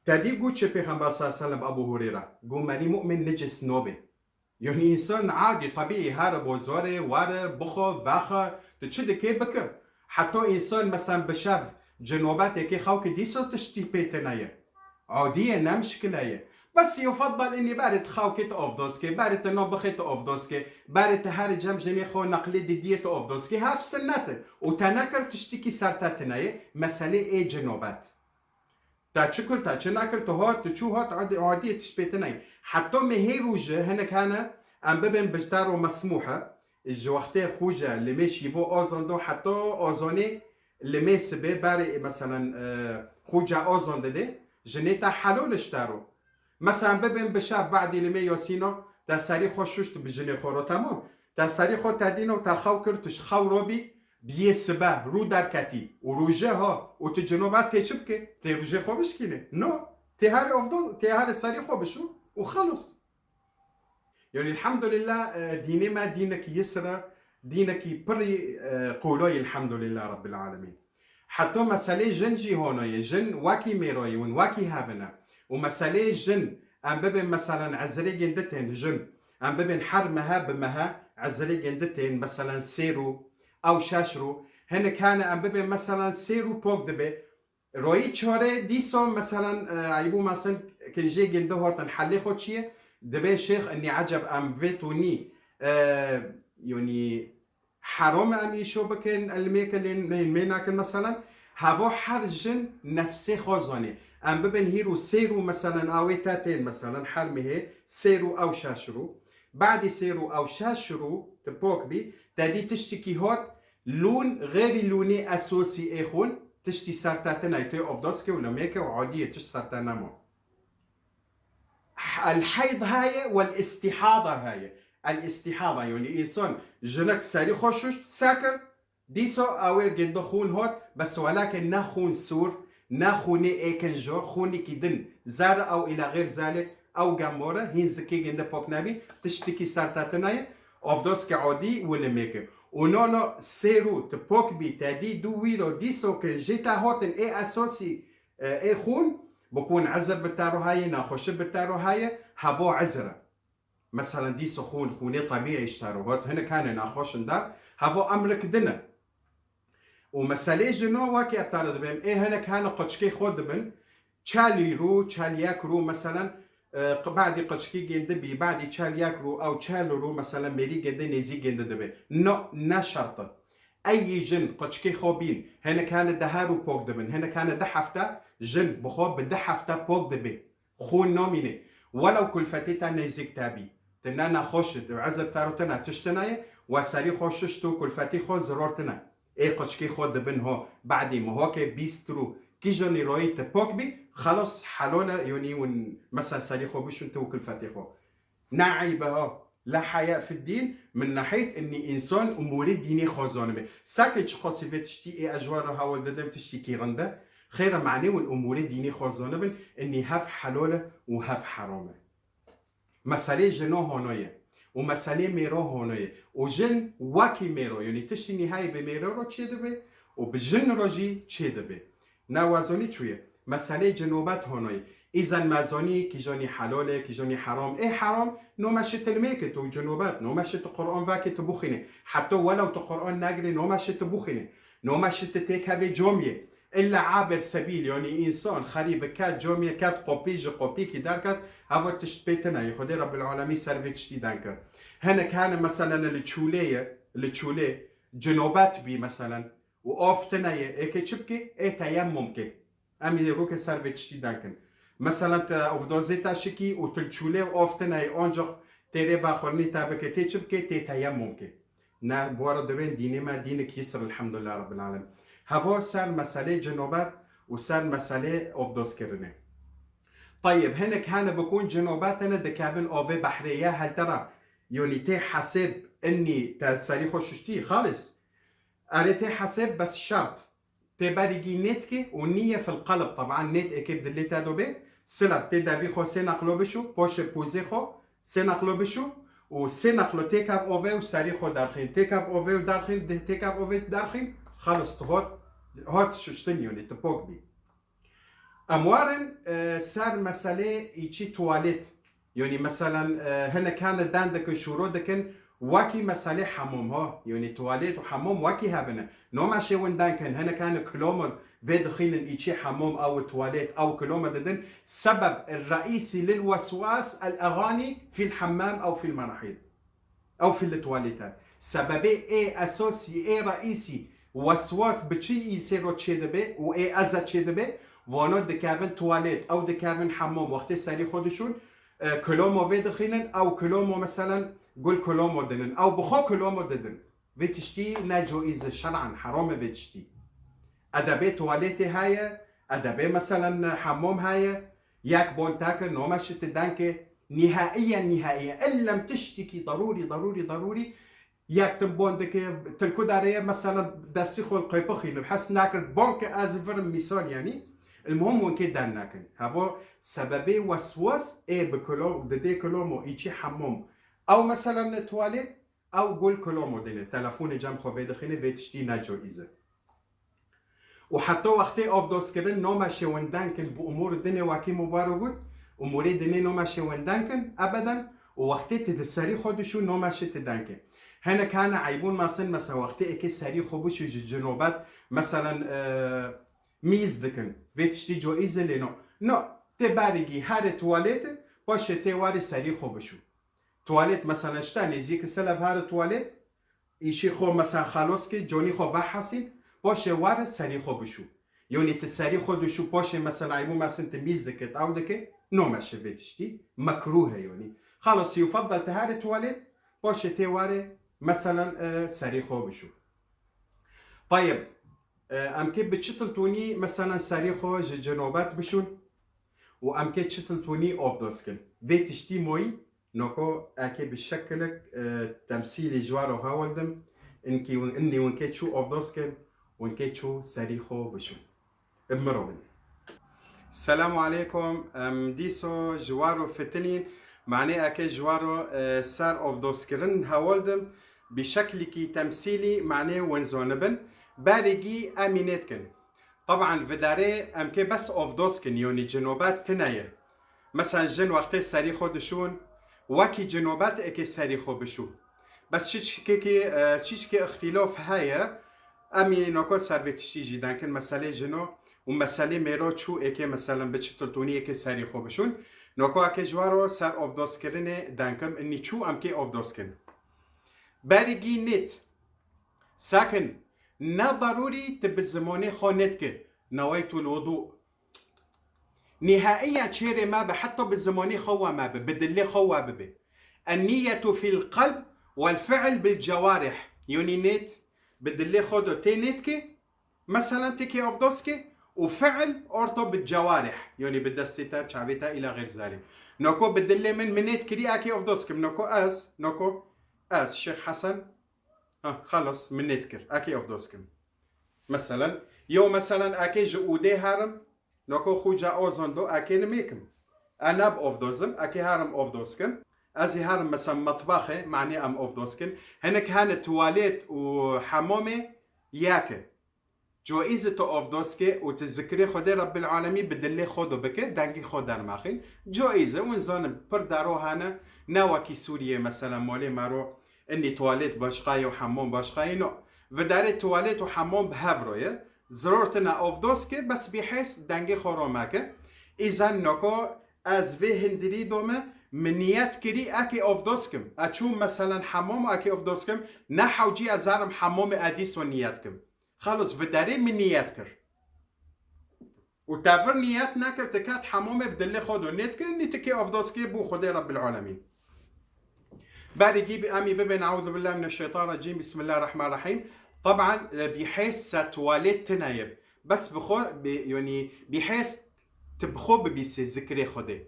تدي قوتش بيغمبر صلى الله عليه وسلم أبو هريرة قوم ماني مؤمن نجس نوبه يعني إنسان عادي طبيعي هارب وزوري وارب بخو فاخا تشد كي بكر حتى إنسان مثلا بشاف جنوباته كي خوك ديسو تشتي بيتنايا عادية نمشكلة بس يفضل اني بارت خاوكت افدوسكي بارت نوبخت افدوسكي بارت هاري جام جنيخو نقلي ديت افدوسكي هاف سنته وتنكر تشتكي سارتاتناي مسألة اي جنوبات تشكل تشنكر تهات تشوهات عادية تشبيتناي حتى مهيروجة هنا كان ام ببن بجدارو مسموحة الجوختي خوجة اللي ماشي يفو اوزندو حتى اوزوني اللي ميسبي باري مثلا خوجة اوزند دي جنيتا حلول اشتارو مثلا ببین بشاف بعدی لمی یاسینو تا سری خوشش تو بجنی خورو تمام تا سری خود تدینو تا خو کرد تش خو رو بی بیه سبه رو در کتی و روژه ها و تو جنوبت تیچب که تی روژه خوبش کنه نو تی هر افضل تی هر سری خوبشو و خلص يعني الحمد لله ديني ما دينك يسرى دينك بري قولوي الحمد لله رب العالمين حتى مسألة جنجي هوناي جن واكي ميروي ون واكي هابنا ومسألة جن أم ببن مثلا عزري جندتين جن أم ببن حرمها بمها عزري جندتين مثلا سيرو أو شاشرو هن كان أم ببن مثلا سيرو بوك دبي روي تشوري ديسو مثلا عيبو مثلا كنجي جندوها تنحلي خوتشيه دبي شيخ اني عجب ام فيتوني يعني حرام ام يشو بكن الميكن ميناكن مثلا هوا حرجن نفسي خوزانه ام ببن هيرو سيرو مثلا اوي تاتين مثلا حرمي هي سيرو او شاشرو بعد سيرو او شاشرو تبوك بي تادي تشتكي هوت لون غير لوني اسوسي اخون تشتي سارتاتنا يتي اوف دوسكي ولا ميكا وعادية تش سارتانا مو الحيض هاي والاستحاضة هاي الاستحاضة يعني إنسان جنك ساري خوشوش ساكر ديسو أوي جد خون هوت بس ولكن نخون سور نخوني ايكن جو خوني كيدن زار أو إلى غير ذلك أو جامورة هين زكي جند بوك نبي تشتكي سارتاتناي أوف دوس كعادي ولا ميكا ونونو سيرو تبوك بي تادي دويلو ديسو كجيتا هوتن اي اسوسي اي خون بكون عزر بتارو هاي ناخوش بتارو هاي هافو عزرة مثلا دي سخون خوني طبيعي اشتارو هوت هنا كان ناخوش دار هافو امرك دنا ومسالي جنو واكي ابتارد بهم ايه هنا كان قشكي خود بن تشالي رو تشالياك رو مثلا بعد قشكي جند بي بعد تشالياك رو او تشالو رو مثلا ميري جند نيزي جند دبي نو نشرط اي جن قشكي خوبين هنا كان دهارو بوك دبن هنا كان دحفتا جن بخوب بدحفتا بوك دبي خون نوميني ولو كل فتيتا نيزيك تابي تنانا خوش عزب تاروتنا تشتناي وساري خوششتو كل فتي خو زرورتنا اي قشكي خود دبن هو بعدي ما هو كي بيسترو كي جوني روي تبوك بي خلاص حلونا يوني ون مثلا ساري خو بيش انتو كل فتي خو نعيبها لا حياء في الدين من ناحيه اني انسان اموري ديني خوزانه به ساكت قاسي تشتي اي اجوار هاول ددم تشتي كيرنده خير معني والامور ديني خوزانه بن اني هف حلاله وهف حرامه مساله جنو هونويه ومساله ميرو هونويه وجن واكي ميرو يعني تشتي نهايه بميرو رو تشي دبه وبجن روجي تشي دبه نوازوني تشويه مساله جنوبات هونويه إذا مازوني كي جوني حلاله كي جوني حرام إيه حرام نو ماشي تلميك تو جنوبات نو ماشي القرآن فاكي تبوخيني حتى ولو القرآن ناقري نو ماشي تبوخيني نو ماشي تتيك هذي جومية إلا عابر سبيل يعني إنسان خريب كات جومية كات قوبي كي داركات هذا تشتبيتنا يخدي رب العالمين سرفي تشتي دانكر هنا كان مثلا التشوليه جنوبات بي مثلا وأوفتنا إيه كتشبكي إيه تيمم كي أمي روك سرفي تشتي دانكر مثلا اوفدوزيتا شكي وتلشولي اوفتن اي اونجر تيري باخورني تابك تيشب كي تيتيمم كي نا بورا دوين ديني ما دينك يسر الحمد لله رب العالمين هافو سال مسالة جنوبات وسال مسالة اوفدوز كرني طيب هنا كان بكون جنوباتنا دكابن اوفي بحرية هل ترى يوني تي حسب اني تساري خوششتي خالص اريتي حسب بس شرط تباريجي نتكي ونية في القلب طبعا نت اكيب دلي تادو بي سلاف تدافي خو سيناقلو بشو بوش بوزي خو سيناقلو بشو و سيناقلو تيكاب اوفي وساري خو دارخين تيكاب اوفي ودارخين تيكاب اوفي دارخين خلص هوت شتنيوني تبوك بي اموارن صار مسألة ايشي تواليت يعني مثلا هنا كان داندك شورو دكن واكي مسألة حموم ها يعني تواليت وحموم واكي هافنا نو ماشي وين دانكن هنا كان كلومر فيدخين ايشي حموم او تواليت او كلومر ددن سبب الرئيسي للوسواس الاغاني في الحمام او في المراحيض او في التواليتات سببي ايه اساسي ايه رئيسي وسواس بچي يصيرو تشيدبه و ايه ازا تشيدبه وانا دكافن تواليت او دكافن حمام وقتی سری خودشون کلومو ویدخینن او کلومو مثلا قول كلومو ددن او بخو كلومو ددن ويتشتي ناجوئز شرعا حرام ويتشتي ادبي تواليتي هاي ادبي مثلا حمام هاي ياك بون تاكر نو ماشي تدانك نهائيا ان لم تشتكي ضروري ياك تنبون دك تلكو داريه مثلا داستيخو القيبخي نبحث ناكر بونك ازفر مثال يعني المهم وين كده ناكن هذا سببي وسواس ايه بكلوم ددي كلومو ايشي حمام او مثلا تواليت او قول كلومو دينه تلفون جام خو بيدخينه بيتشتي ناجو ايزه وحتى وقتي اوف دوس كده نو ماشي وين دانكن بامور الدنيا واكي مبارك امور الدنيا نو ماشي وين دانكن ابدا ووقتي تدسري خودشو نو ماشي تدانكن هنا كان عيبون ما صن مثلا وقتي اكي سري خبوش الجنوبات مثلا ميز دكن ويتشتي جو ايزلي نو تباريجي هار تواليت باش تيواري سري خبشو تواليت مثلا شتا نزيك سلف هار تواليت ايشي خو مثلا خلاص كي جوني خو وحاسين باش وار سري خبشو يعني تساري خود شو باشي مثلا عيبو مثلا تميز دكت او دكت نو ماشي بيتشتي مكروهه يعني خلص يفضل تهاري تواليت باشي تيواري مثلا ساري خو بشو. طيب ام كي بتشتل توني مثلا ساري خو جنوبات بشون وام كي تشتل توني اوف دوسكن بيتشتي موي نوكو اكي بالشكلك تمثيلي جوارو هاولدم اني وانكي تشو اوف دوسكن وانكي تشو ساري خو بشون بمروبن. السلام عليكم ديسو جوارو فتنين معناه اكي جوارو سار اوف دوسكرن هاولدم بشكل كي تمثيلي معناه ونزونبن بارجي امينتكن طبعا فداري امكي بس اوف دوسكن يوني جنوبات تنايه مثلا جن وقت ساري خود شون وكي جنوبات اكي ساري خو بشو بس شيشكي اختلاف هاي امي نوكو سربتشي جدا كان مساله جنو ومساله ميرو چو اكي مثلا بتشتلتوني اكي ساري خو بشون نوكو اكي جوارو سر اوف دوسكرين دانكم اني چو امكي اوف دوسكن بارجي نت ساكن نا ضروري تبزموني خو نتك نويت الوضوء نهائيا تشيري ما حتى بالزموني خوا ما بدلي خوا ببي النية في القلب والفعل بالجوارح يوني نت بدلي خودو تي نتكي مثلا تكي اوف دوسكي وفعل اورتو بالجوارح يعني بالدستيتا شعبيتا الى غير ذلك نوكو بدلي من منيت كري اكي اوف دوسكي نوكو از شيخ حسن خلص من نتكر اكي اوف دوسكي مثلا يو مثلا اكي جودي هارم نوكو خوجا اوزندو اكي نميكم انا اوف دوزم اكي هارم اوف دوسكن ازي هارم مثلا مطبخه معني ام اوف دوسكن هناك هان تواليت وحمامه ياكه جوائزة اوف دوسكي وتذكري خدي رب العالمين بدلي خودو بكي دانجي خودار ماخين جوائزة ونزان بردارو هانا نواكي سوريا مثلا مولي مارو اني تواليت باشقاي وحمام باشقاي نو وداري تواليت وحمام بهافروية ضرورتنا اوف دوسكي بس بحيث دانجي خورو ماكي اذا نوكو از في هندري دوما منيات كري اكي اوف دوسكم اتشو مثلا حمام اكي اوف دوسكم نحوجي ازارم حمام اديس ونياتكم خلص بداري من نيات كر وتافر نيات ناكر تكات حمومه بدلي خودو نيت كر اني تكي اوف دوسكي بو خدي رب العالمين بعد يجيب امي ببن اعوذ بالله من الشيطان الرجيم بسم الله الرحمن الرحيم طبعا بحيث ستواليت تنايب بس يعني بحيث تبخو ببيسي ذكري خدي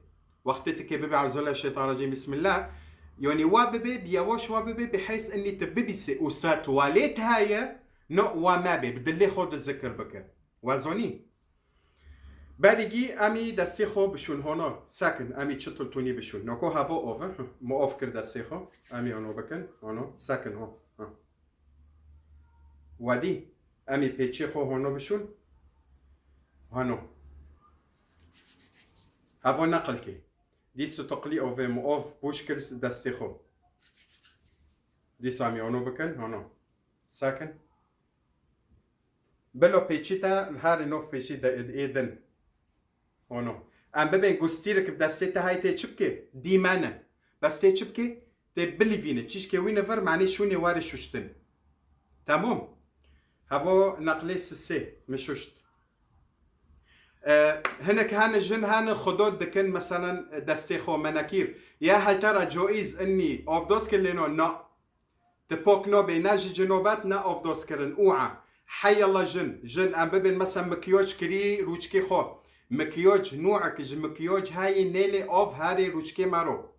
وقت تكي ببي اعوذ بالله من الشيطان الرجيم بسم الله يعني واببي بيوش واببي بحيث اني تببيسي وستواليت هاي نو ومابي بدلي خود الذكر بك وازوني بعدي امي دستي خو بشون هنا ساكن امي تشتل توني بشون نوكو هافو اوفر مو اوف كر دستي خو امي اونو بكن اونو ساكن هو ودي امي بيتشي خو هنا بشون هانو هافو نقلكي دي ستقلي اوفر مو اوف بوشكر دستي خو دي سامي اونو بكن هانو ساكن بلو پیچیتا هر نوف پیچیتا ایدن اونو ام ببین گستیرک بدستیتا هاي تی چبکه دیمانه بس تی چبکه تی بلیوینه چیشکه وینه ور معنی شونی واری شوشتن تمام هفو نقلی سسي مشوشت هناك هان جن هان خدود دكن مثلا دستي خو مناكير يا هل ترى جوئيز اني اوف دوس كلينو نا تبوك نو بيناجي جنوبات نا اوف دوس كرن اوعى حي الله جن ام ببن مثلا مكيوج كري روچكي خو مكيوج نوعك مكيوج هاي نيلي اوف هاري روچكي مارو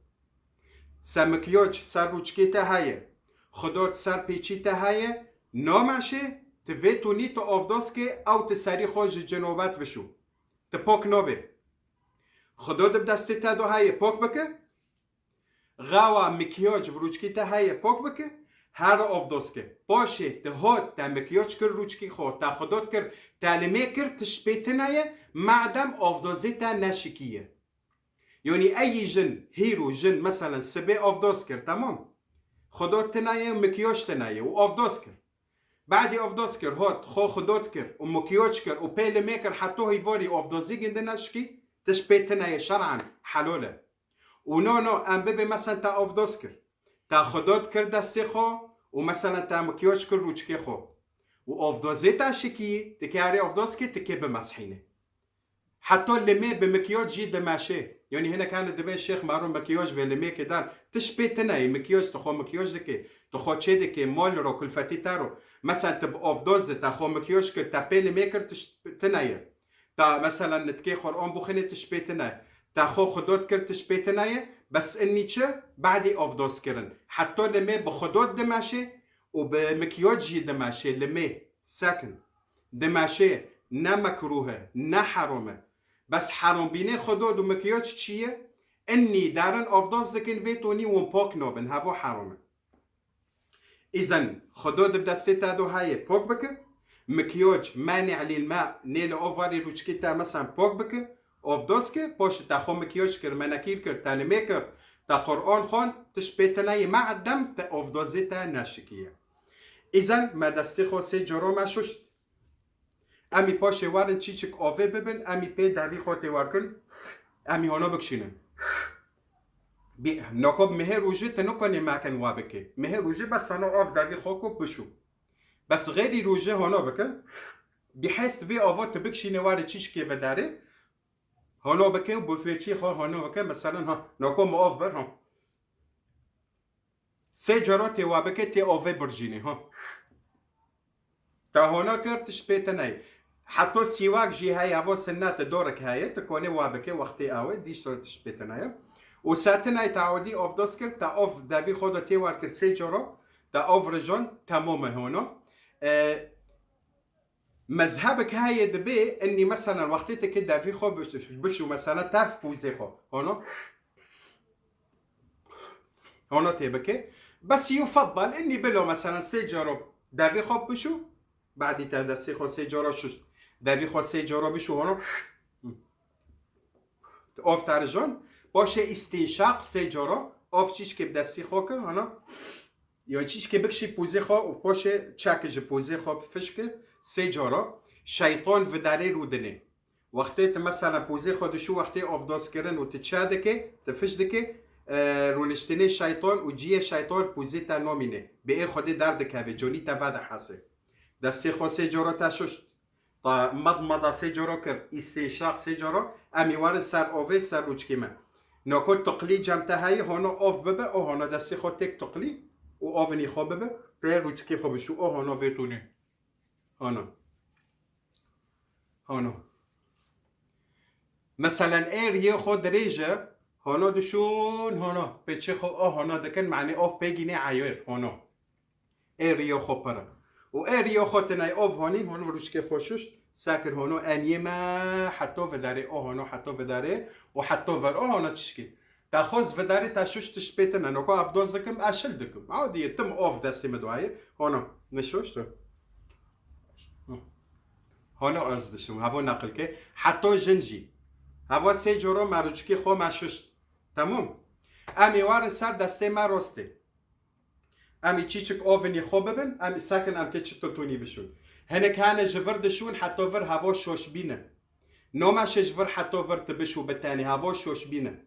سا مكيوج سر روچكي تا هاي خدود سر بيچي تا هاي نو ماشي تفيتو نيتو اوف دوسكي او تساري خوج جنوبات بشو تبوك نوبي خدود بدستي تا دو هاي بوك بك غاوا مكيوج بروچكي تا هاي بوك بك هر اوف دوسکه باشه تهات تا مکیاج کر روچکی خورد تا خودت کر تعلیمه کر تشبیتنایه معدم اوف دوزیتا نشکیه یعنی ای جن هیرو جن مثلا سبه اوف دوس کر تمام خودت تنایه مکیاج تنایه و اوف دوس کر بعدی اوف دوس کر هات خو خودت کر و مکیاج کر و پیل میکر حتی هیواری اوف دوزی گنده نشکی تشبیتنایه شرعا حلوله و نو ام ببه مثلا تا اوف دوس کر تا خودت کرد دستی خو و مثلا تا مکیاج کرد روچکی خو و افدازتا شکی تکاری افداز که تکی بمسحینه حتی لمه بمکیاج جید ماشه یعنی هنا كان دبي الشيخ مارون مكياج بلمه كدار تشبيتنا مكياج تخو مكياج دكي تخو تشي دكي مول رو كلفتي تارو مثلا تب افداز تخو مكياج كر تابيل ميكر تشبيتنا تا مثلا نتكي قرآن بخني تشبيتنا تاخو خدود كر تشبيتنا بس اني تشه بعدي افداز كرن حتى لمه بخدود دماشه وبمكياج دماشه لمه ساكن دماشه نا مكروهه نا حرامه بس حرام بینه خدود و مکیاج چیه؟ انی دارن افداز دکن ویتونی و پاک نابن هوا حرامه اذن خدود بدسته تادو هاي پاک بکه مکیاج مانع للماء نیل اوفاری روچکی تا مثلا پاک بکه افداز که باش تا خو مکیاج کر مناکیر کر تالمه کر تا قرآن خان تشبیتنای مع الدم تا افدازی تا نشکیه اذن ما دسته خو سه جرا مشوشت امی پاشه وارن چیچک آوه ببین امی پی دوی خواهی وارکن امی هانا بکشینن ناکاب مهر روژه تنو کنی مکن وابکه مهر روژه بس هانا آف دوی خواهی بشو بس غیری روژه هانا بکن بحیث وی آوه تبکشینه وارن چیچکه و داره هانا بکه و بلفیچی خواه هانا بکه مثلا ها ناکاب ما آف بر ها سه جارا تی وابکه تی آوه برجینه ها تا هانا کرتش پیتنه حتی سیواک جی های هوا سنت دورک های تکونه وابکه وقتی آوه دیش سرتش پیتنه و ساتنه تعودی افداز کرد تا آف دوی خود تیوار کرد سه جارا تا آف رجان تمام هانا مذهبك هاي دبي اني مثلا وقتی که دوی خود بشو مثلا تف پوزه خود هانا تیبکه بس يفضل اني بلو مثلا سه جارا دوی خود بشو بعدی تا دستی خود سه جارا شش دوی خود سه جارا بشو هانا آف ترجان باشه استنشاق سه جارا آف چیش که دستی خود کن هانا یا چیش که بکشی پوزه خود و باشه چکش پوزه خود فشکه سه جارا شیطان و داره رودنه وقتی تا مثلا پوزه خودشو وقتی افداز کردن و تچاده که تفشده که رونشتنه شیطان و جیه شیطان پوزه تا نامینه به ای خودی درد که به جونی تا وده حسه دستی خود سه جارا تششت تا مضمضه سه جارا کرد استنشاق سه جارا امیوار سر آوه سر روچکیمه ناکو تقلی جمته هایی هانا آف ببه او هانا دستی خود تک تقلی و آونی خواب ببه به روچکی خوابشو او هانا ویتونه هانا مثلا ایریه خود ریجه هانا دشون هانا پیچه خود هانا دکن معنی آف بگینه عیر هانا ایریه خود پره و ایریه خود تنای آف هانی هانا روشکه خوششت ساکر هانا انیه ما حتی وداره هانا حتی وداره و حتی ور هانا چشکی تا خوز وداره تا ششتش بیتنه نکو افداز دکم اشل دکم عادیه تم آف دستی مدوایه هانا نشوشت هانا ازدشم هوا نقل که حتی جنجی هوا سه جورا مروچکی خو مششت تمام امی وار سر دسته ما راسته امی چیچک آونی خو ببن امی ساکن ام که چطورتونی بشون هنک هانه جور دشون حتی ور هوا شوش بینه نومش جور حتی ور تبشو بتانی هوا شوش بینه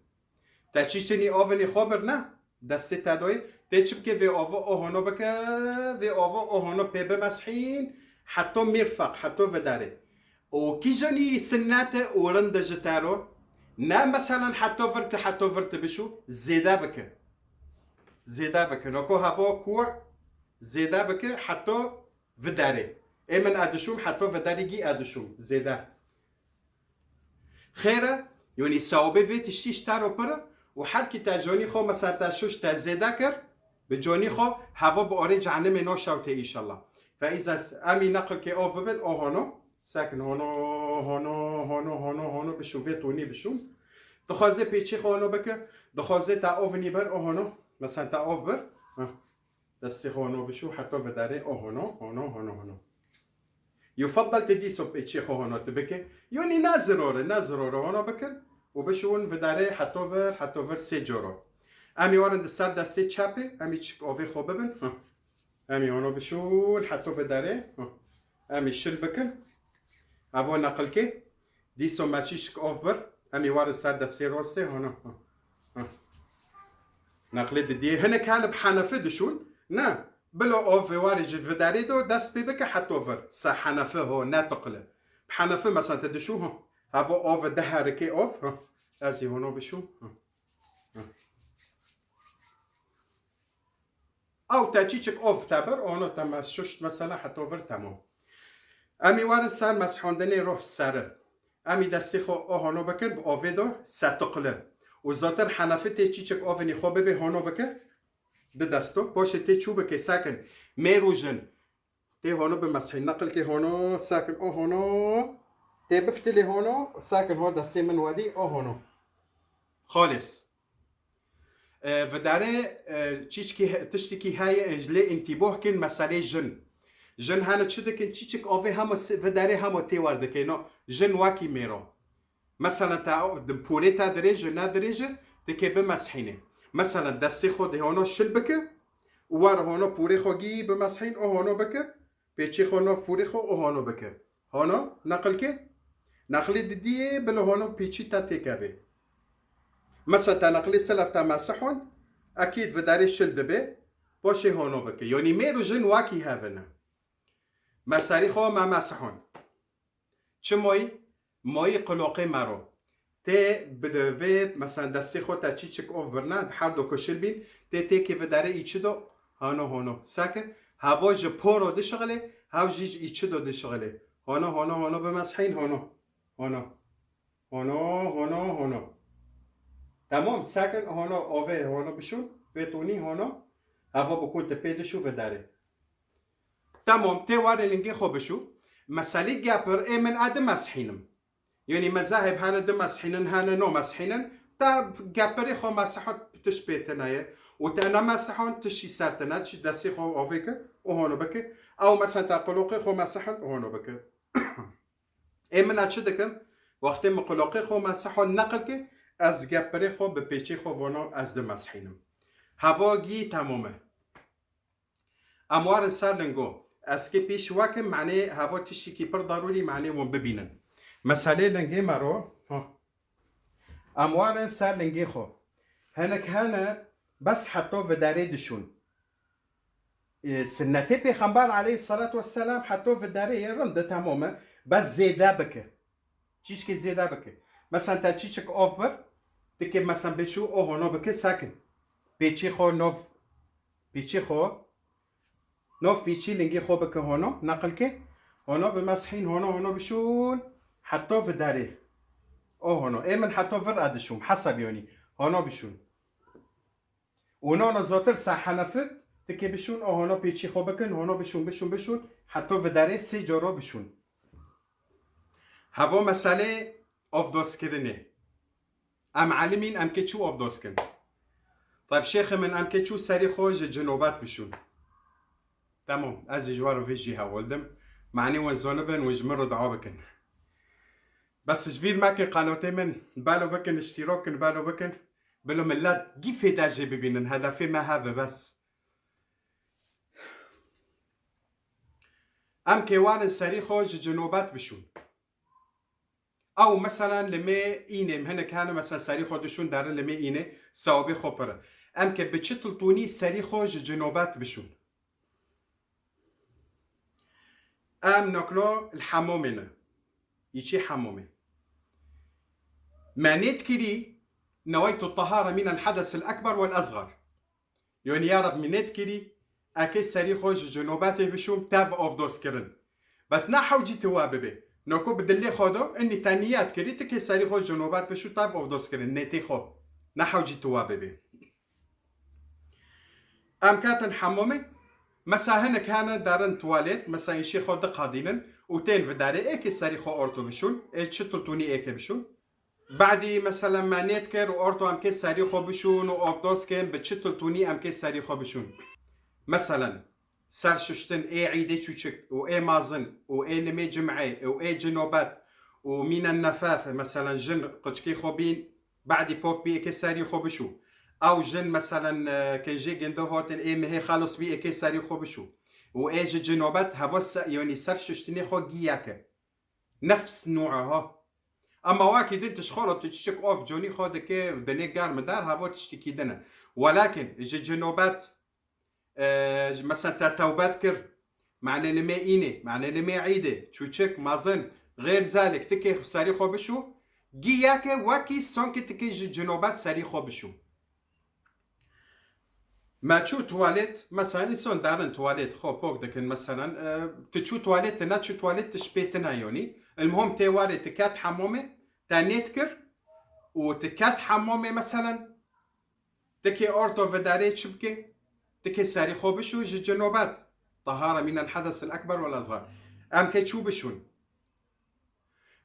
تا چیچنی آونی خو بر نه دسته تدوی تیچب که وی آوا اوهانو بکه وی آوا اوهانو پی بمسحین حتی مرفق حتی وداره و کی جانی سنت ورند جتارو نه مثلا حتی ورت بشو زیده بکه نکو هوا کوع زیده بکه حتی وداره ایمن ادشوم حتی ودارگی ادشوم زیده خیره یعنی صوابه وی تشتیش تارو پره و هر کی تا جانی خو مثلا تا شش تا زیده کر به جانی خو هوا به آره جهنم ناشوته ایشالله فاذا امي نقل كي اوف ببن او هانو ساكن هانو بشو فيتوني بشو دخوازي بيتشي خانو بك دخوازي تا اوفني بر او هانو مثلا تا اوف بر دستي خانو بشو حتى بداري او هانو يفضل تديسو بيتشي خانو تبكي يوني نازرور هانو بكن وبشون بداري حتى فر سي جورو امي وارن دستار دستي تشابي امي تشك اوفي خو ببن امی هانو بشون حتی بداره امی شل بکن اوه نقل که دیسو مچیشک آف بر امی وارد سر دستی راسته هانو نقل دیه هنه که هنه بحنفه دشون نه بلو اوف وارج الفداري دو دست بيبك حتى اوفر سا حنفه هو ناتقله بحنفه مثلا تدشو ها هافو اوف دهاركي اوف ها ازي هونو بشو او تاچيچك اوف تابر اونو تما ششت مثلا حتى اوفر تمام امي وارن سار مسحوندني روح ساره امي دستي خو هونو بكن باوفيدو ساتقله وزاتر حنفه تاچيچك اوفني خو ببي هونو بكن دستو باشه تي چوبه که ساكن ميروجن تي هونو بمسحين نقل كي هونو ساكن او هونو تي بفتلي هونو ساكن هو دستي من ودي او هونو خالص وداره تشكي تشتكي هاي اجلي انتباه كن مساله جن هانا تشدكن تشيك اوفي هم وداره هم تي وردكينو جن واكي ميرو مثلا تا بوليتا دريجه نادريجه تكي بمسحينه مثلا دستي خود هونو شلبكه وار هونو پوری خوگی بمسحین او هونو بکه پیچی خونو پوری خو او هونو بکه هونو نقل که نقلی دیه بلو هونو پیچی تا تکابه مثلا تا نقلی سلف تا مسحون اكيد وداري شل دبه باشه هونو بکه یعنی میرو جن واکی هفنه مساری خو ما مسحون چه مای قلوقی مرو تی بدوی مثلا دستی خود تا چی چک اوف برناد هر دو کشل بین تی که وداره ایچه دو هانو ساکه هوا جه پورو ده شغله هوا جه ایچه دو ده شغله هانو بمسحین هانو تمام ساکن هانو آوه هانو بشون بتونی هانو هوا بکن تپیدشو وداره تمام تی وارد لنگی خو بشو مسئله گپر من اد مسحینم یعنی مذاهب هانه ده مسحینن هانه نو مسحینن تا گپری خو مسحات تشبیتنایه و تا نمسحان تشي سرتنا تشي دسي خو اوفيك او هونو بك او مثلا تا قلوقي خو مسحن او هونو بك امنا تشدكم وقت ما قلوقي خو مسحن نقلك از گپری خو به پیچی خو ونو از ده مسحینم هوا گی تمامه اموار سر لنگو از که پیش واکم معنی هوا تشي کی پر ضروري معنی ون ببینن مسئله لنگی مرو اموار سر لنگی خو هنك هنا بس حطوه في داريدشون سنتي بيخنبار عليه الصلاة والسلام حطوه في داري رنده تماما بس زيدا بك تشيشكي زيدا بك مثلا تا تشيشك اوفر تكي مثلا بشو او هونو بك ساكن بيچي خو نوف بيچي لنجي خو بك هونو نقل كي هونو بمسحين هونو بشون حطوه في داري او هونو من حطوه في رادشون حسب يوني هونو بشون ونونا زاتر سحنفت تكي بشون او هونو بيچي خو بكن هونو بشون حتى وداره سي جارو بشون هوا مسئله افداس كرنه ام علمين ام كيچو افداس كن طيب شيخ من ام كيچو سري خوج جنوبات بشون تمام از جوارو فيجي هاولدم معني وزونبن وجمرو دعا بكن بس جبير ماكي قناتي من بالو بكن اشتراك بالو بكن بلو ملات كيف داجي ببينن هذا فيما هذا بس ام كيوان سري خوج جنوبات بشون او مثلا لما اينه هنا كان مثلا سري خودشون دارن لما اينه سوابي خوبره ام كي بتشتل طوني سري خوج جنوبات بشون ام نقلو الحمومنا يشي حمومي ما نتكري نويت الطهارة من الحدث الأكبر والأصغر يعني يا رب منت كري أكي سري خوش جنوباتي بشوم تاب أوف دوس كرن بس نحو جي تواببه نوكو بدلي خودو إني تانيات كري تكي سري خوش جنوبات بشو تاب أوف دوس كرن نتي خو نحو جي تواببه أم كاتن حمومي مسا هنا كان دارن تواليت مسا يشي خو دقادينن وتين في داري ايكي سري خو أورتو بشون ايك شتلتوني ايكي بشون بعدی مثلا منیت کرد و آرتو هم که سری خوب بشون و آفداس کن به چطور تونی هم که سری خوب بشون مثلا سرششتن ای عیده چوچک و ای مازن و ای لمی جمعه و ای جنوبت و مین النفاف مثلا جن قچکی خوبین بعدی پاک بی که سری خوب بشو او جن مثلا که جی گنده هاتن ای مهی خالص بی که سری خوب بشو و ای جنوبت هواس یعنی سرششتنی خو گیاکه نفس نوعها اما واكيد انت شخورة تشتك اوف جوني خودك دنيك قال مدار هافو تشتكي دنا ولكن جنوبات مثلا تا توبات كر معنى لما إيني معنى لما عيدة تشوشك مازن غير ذلك تكي ساري خو بشو جياك واكي سونك تكي جنوبات ساري خو بشو ما تشو تواليت مثلا يسون دارن تواليت خو بوك دكن مثلا تشو تواليت نا تشو تواليت تشبيتنا يوني المهم تواليت تكات حمومه تانيتكر وتكات حمومه مثلا تكي اورتو فداري تشبكي تكي ساري خو بشو جنوبات طهارة من الحدث الأكبر والأصغر أم كي تشو بشون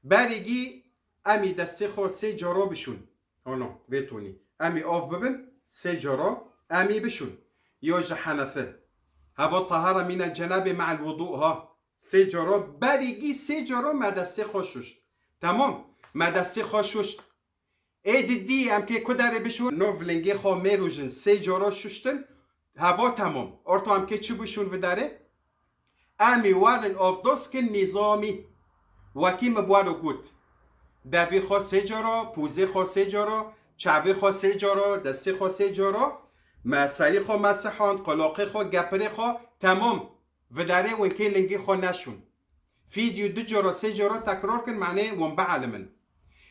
باريجي أمي دستخو سي جورو بشون هونو بيتوني أمي أوف ببن سي جورو أمي بشون يوجا حنفه هذا الطهارة من الجنابة مع الوضوء ها سي جورو باريجي سي جورو ما دستخو شوشت تمام ما دستخو شوشت ايد دي أم كي كداري بشون نوف لنجي خو ميروجن سي جورو شوشتن هوا تمام ارتو هم که چی بشون وداره امی وارن آف دوسکن نظامی وکی مبوارو گوت دوی خوا سه جارا پوزه خوا سه جارا چاوی خوا سه جارا دستی خوا سه جارا مساری خوا مسحان قلاقه خوا گپره خوا تمام وداره و که لنگی خوا نشون فیدیو دو جارا سه جارا تکرار کن معنی ونبع علمن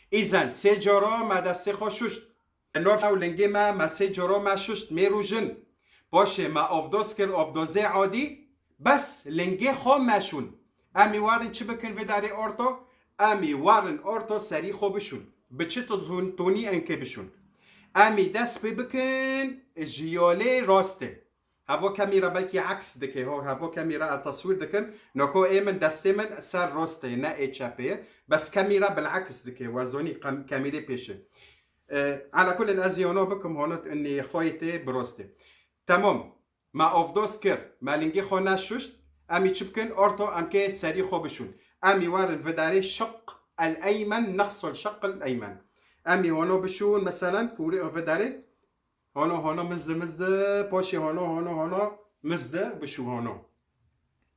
ایزن سه جارا ما دستی خوا ششت نوف او لنگی ما سه جارا ما ششت میروژن باشه ما افداس کر افدازه عادی بس لنگه خو مشون امی وارن چی بکن و داری ارتو امی وارن ارتو سری خو بشون بچه تونی انکه بشون امی دست بکن جیاله راسته هوا کمیرا بلکی عکس دکه هوا کمیرا تصویر دکن نکو ایمن دسته من سر راسته نه ای چپه بس کمیرا بالعکس دکه وزونی کمیره پیشه على كل الازيانو بكم هونت اني خويتي براسته تمام ما افداس کر ما لنگی خو نشوشت امی چبکن ارتو ام که سری خو بشون امی وارن و داره شق الایمن نقص الشق الایمن امی هونو بشون مثلا پوری و داره هونو مزده پاشی هونو مزده بشو هونو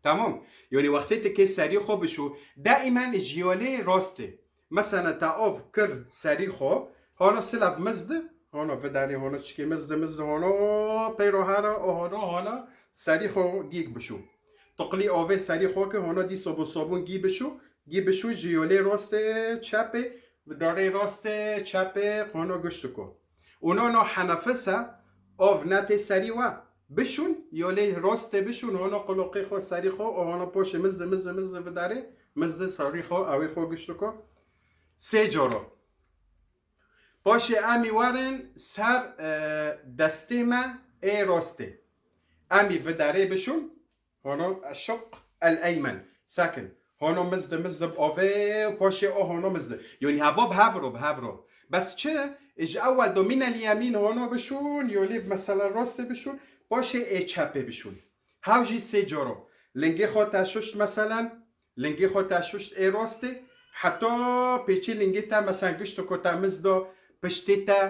تمام یعنی وقتی که سری خو بشو دائما جیاله راسته مثلا تا اف کر سری خو هونو سلف مزده هونو فداری هونو چکی مزده هونو پیرو هارا او هونو سری خو گیگ بشو تقلی آوه سری خو که هونو دی صابون گی بشو جیوله راست چپه داره راست چپه هونو گشت کو اونا نو حنفسه آو نت سری و بشون یوله راست بشون هونو قلقی خو سری خو او هونو پوش مزده فداری مزده سری خو اوی خو گشت کو سه جارو باشه امی وارن سر دسته ما ای راسته امی و داره بشون هونو الشق الایمن ساکن هونو مزده بآوه باشه او هونو مزده یعنی هوا بهورو بس چه اج اول دو من الیمین هونو بشون یولیب مثلا راسته بشون باشه ای چپه بشون هاوجی سه جارو لنگی خود تشوشت مثلا لنگی خود تشوشت ای راسته حتی پیچی لنگی تا مثلا گشتو که تا مزده پشتیتا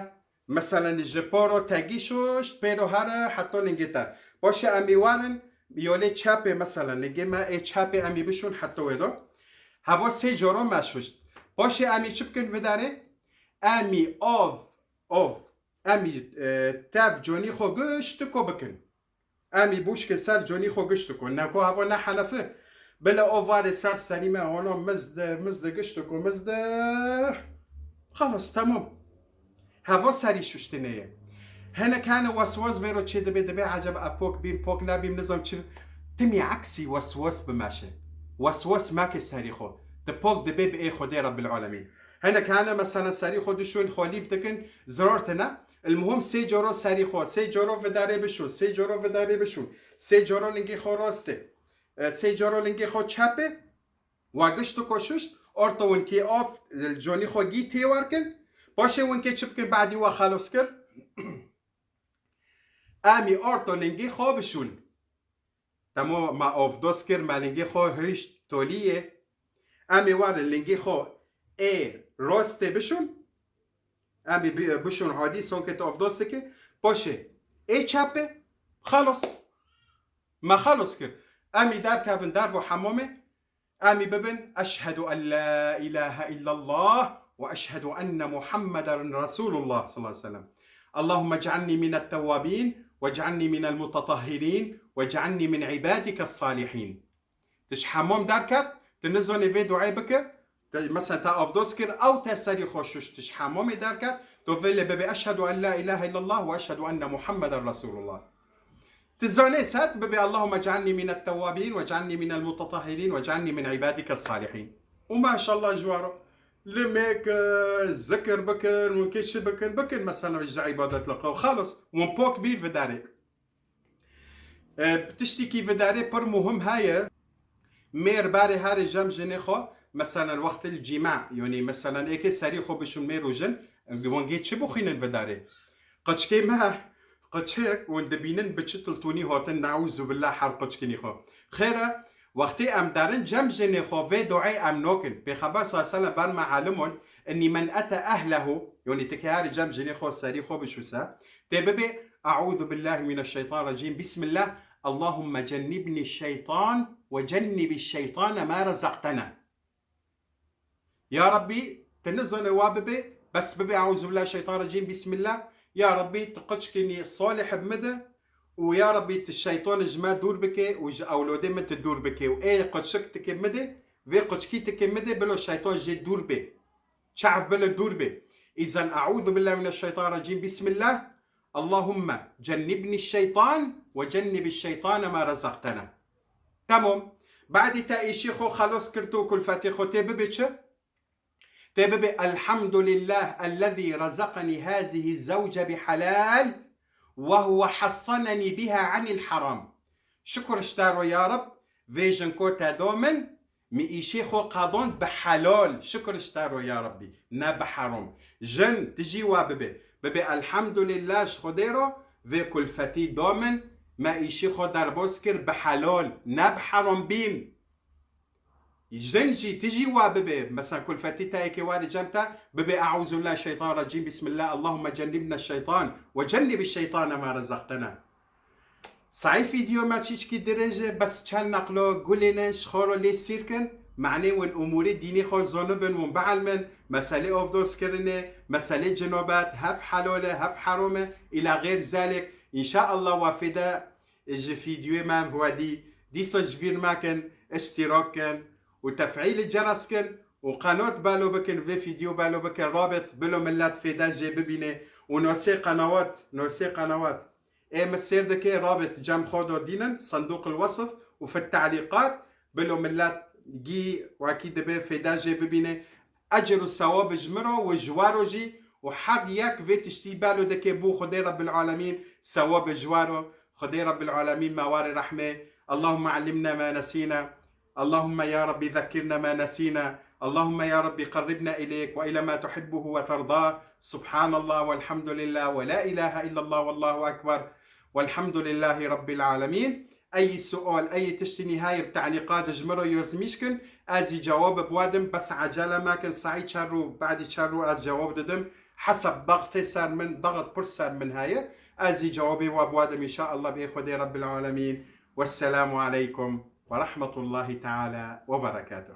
مثلا جپارو تاگی شوشت پیرو هره حتی لنگیتا باشه امی وارن بیاله چپه مثلا لنگی ما ای چپه امی بشون حتی ویدو هوا سه جارو مشوشت باشه امی چپ کن وداره امی آف امی تاف جونی خو گشت کو بکن امی بوش که سر جونی خو گشت کو نکو هوا نه حنفه بلا آوار سر سلیمه هانا مزده گشت کو مزده خلاص تمام هوا سری ششتنیه هنا كان وسواس فيرو تشي دبي عجب ابوك بيم بوك نبيم نظام تشي تمي عكسي وسواس بماشي وسواس ماك ساريخو دبوك دبي باي خدي رب العالمين هنا كان مثلا ساريخو دشون خليف دكن زرارتنا المهم سي جورو ساريخو سي جورو في داري بشون سي جورو في داري بشون سي جورو لنجي خو راسته سي جورو لنجي خو چپه واگشتو کوشش اورتو ونكي اوف الجوني خو جي تي وركن باشه ونكي چپكن بعدي وا خلاص كر امی آرتو لنگی خوابشون تمو ما افداس کر ما لنگی خواه هشت تولیه امی وار لنگی خواه ای راسته بشون امی بشون عادی سون که افداس که باشه ای چپه خلاص ما خلاص کر امی در کفن در و حمامه امی ببن اشهد ان لا اله الا الله و اشهد ان محمد رسول الله صلی الله علیه وسلم اللهم اجعلني من التوابين واجعلني من المتطهرين واجعلني من عبادك الصالحين. تشحموم داركت تنزوني في دعاء بك مثلا تا افدوسكر او تسري خوشوش تشحموم داركت توفيل ببي اشهد ان لا اله الا الله واشهد ان محمدا رسول الله. تزوني سات ببي اللهم اجعلني من التوابين واجعلني من المتطهرين واجعلني من عبادك الصالحين. وما شاء الله جوارو لميك الذكر بكن ونكيش بكن مثلا رجع عبادة لقاو خالص ونبوك بير في داري بتشتكي في داري بر مهم هاي مير باري هاري جام جنيخو مثلا وقت الجماع يعني مثلا ايكي ساريخو بشون ميرو جن ونجيت شبو خينن في داري قدش كيما قدش هيك وندبينن بتشتلتوني هوتن نعوذ بالله حرقش كنيخو خيرا وقتی ام دارن جمع جنی خواه دعای ام نوکن پیغمبر صلی الله علیه وسلم بر معلمون اني من اتى اهله يعني تكهاري جمع جنی خواه سري خواه بشوسا تببي اعوذ بالله من الشيطان الرجيم بسم الله اللهم جنبني الشيطان وجنب الشيطان ما رزقتنا. يا ربي تنزل واببي بس ببي اعوذ بالله الشيطان الرجيم بسم الله يا ربي تقدش كني صالح بمدى ويا ربي الشيطان جما دور بكي واولودي من تدور بكي واي قد شك تكمدي في قد كي تكمدي بلو الشيطان جي دور بي شعف بلو دور بي. اذا اعوذ بالله من الشيطان الرجيم بسم الله اللهم جنبني الشيطان وجنب الشيطان ما رزقتنا. تمام بعد تا شيخو خلاص كرتو كل فاتيخو تببي الحمد لله الذي رزقني هذه الزوجة بحلال وهو حصنني بها عن الحرام. شكر اشتارو يا رب فيجن كوتا دومن مي شيخو قادون بحلال. شكر اشتارو يا ربي نا بحرام جن تجي واببي ببي الحمد لله شخديرو في كل فتي دومن ما شيخو دربوسكر بحلال نا بحرام بين جنجي تجي واببي مثلا كل فتي تايكي واري جمتا ببي اعوذ بالله الشيطان الرجيم بسم الله اللهم جنبنا الشيطان وجنب الشيطان ما رزقتنا. صحيح فيديو ما تشيشكي درجة بس كان نقلو قولينش خورو لي سيركن معني وان اموري ديني خو زونبن ومبعلمن مسالي اوفدوس كرني مسالي جنوبات هف حلولة هف حرومة الى غير ذلك ان شاء الله وفدا اجي فيديو ما هو دي سجفير ماكن اشتراكن وتفعيل الجرس كن وقناة بالو بكن في فيديو بالو بكن رابط بلو ملات فيدا جي ببيني ونوسي قنوات اي مسير دكي رابط جام خودو دينن صندوق الوصف وفي التعليقات بلو ملات جي واكيد بي فيدا جي ببيني اجر الثواب جمرو وجوارو جي وحر ياك في تشتي بالو دكي بو خدي رب العالمين ثواب جوارو خدي رب العالمين مواري رحمه. اللهم علمنا ما نسينا اللهم يا رب ذكرنا ما نسينا اللهم يا رب قربنا إليك وإلى ما تحبه وترضاه. سبحان الله والحمد لله ولا إله إلا الله والله أكبر والحمد لله رب العالمين. أي سؤال أي تشتي نهاية بتعليقات جمرو يوزميشكن أزي جواب بوادم بس عجلة ما كان سعيد شرو بعد شرو أز جواب ددم حسب ضغط صار من ضغط برسر من هاي أزي جوابي وبوادم إن شاء الله بإخوة رب العالمين. والسلام عليكم ورحمة الله تعالى وبركاته.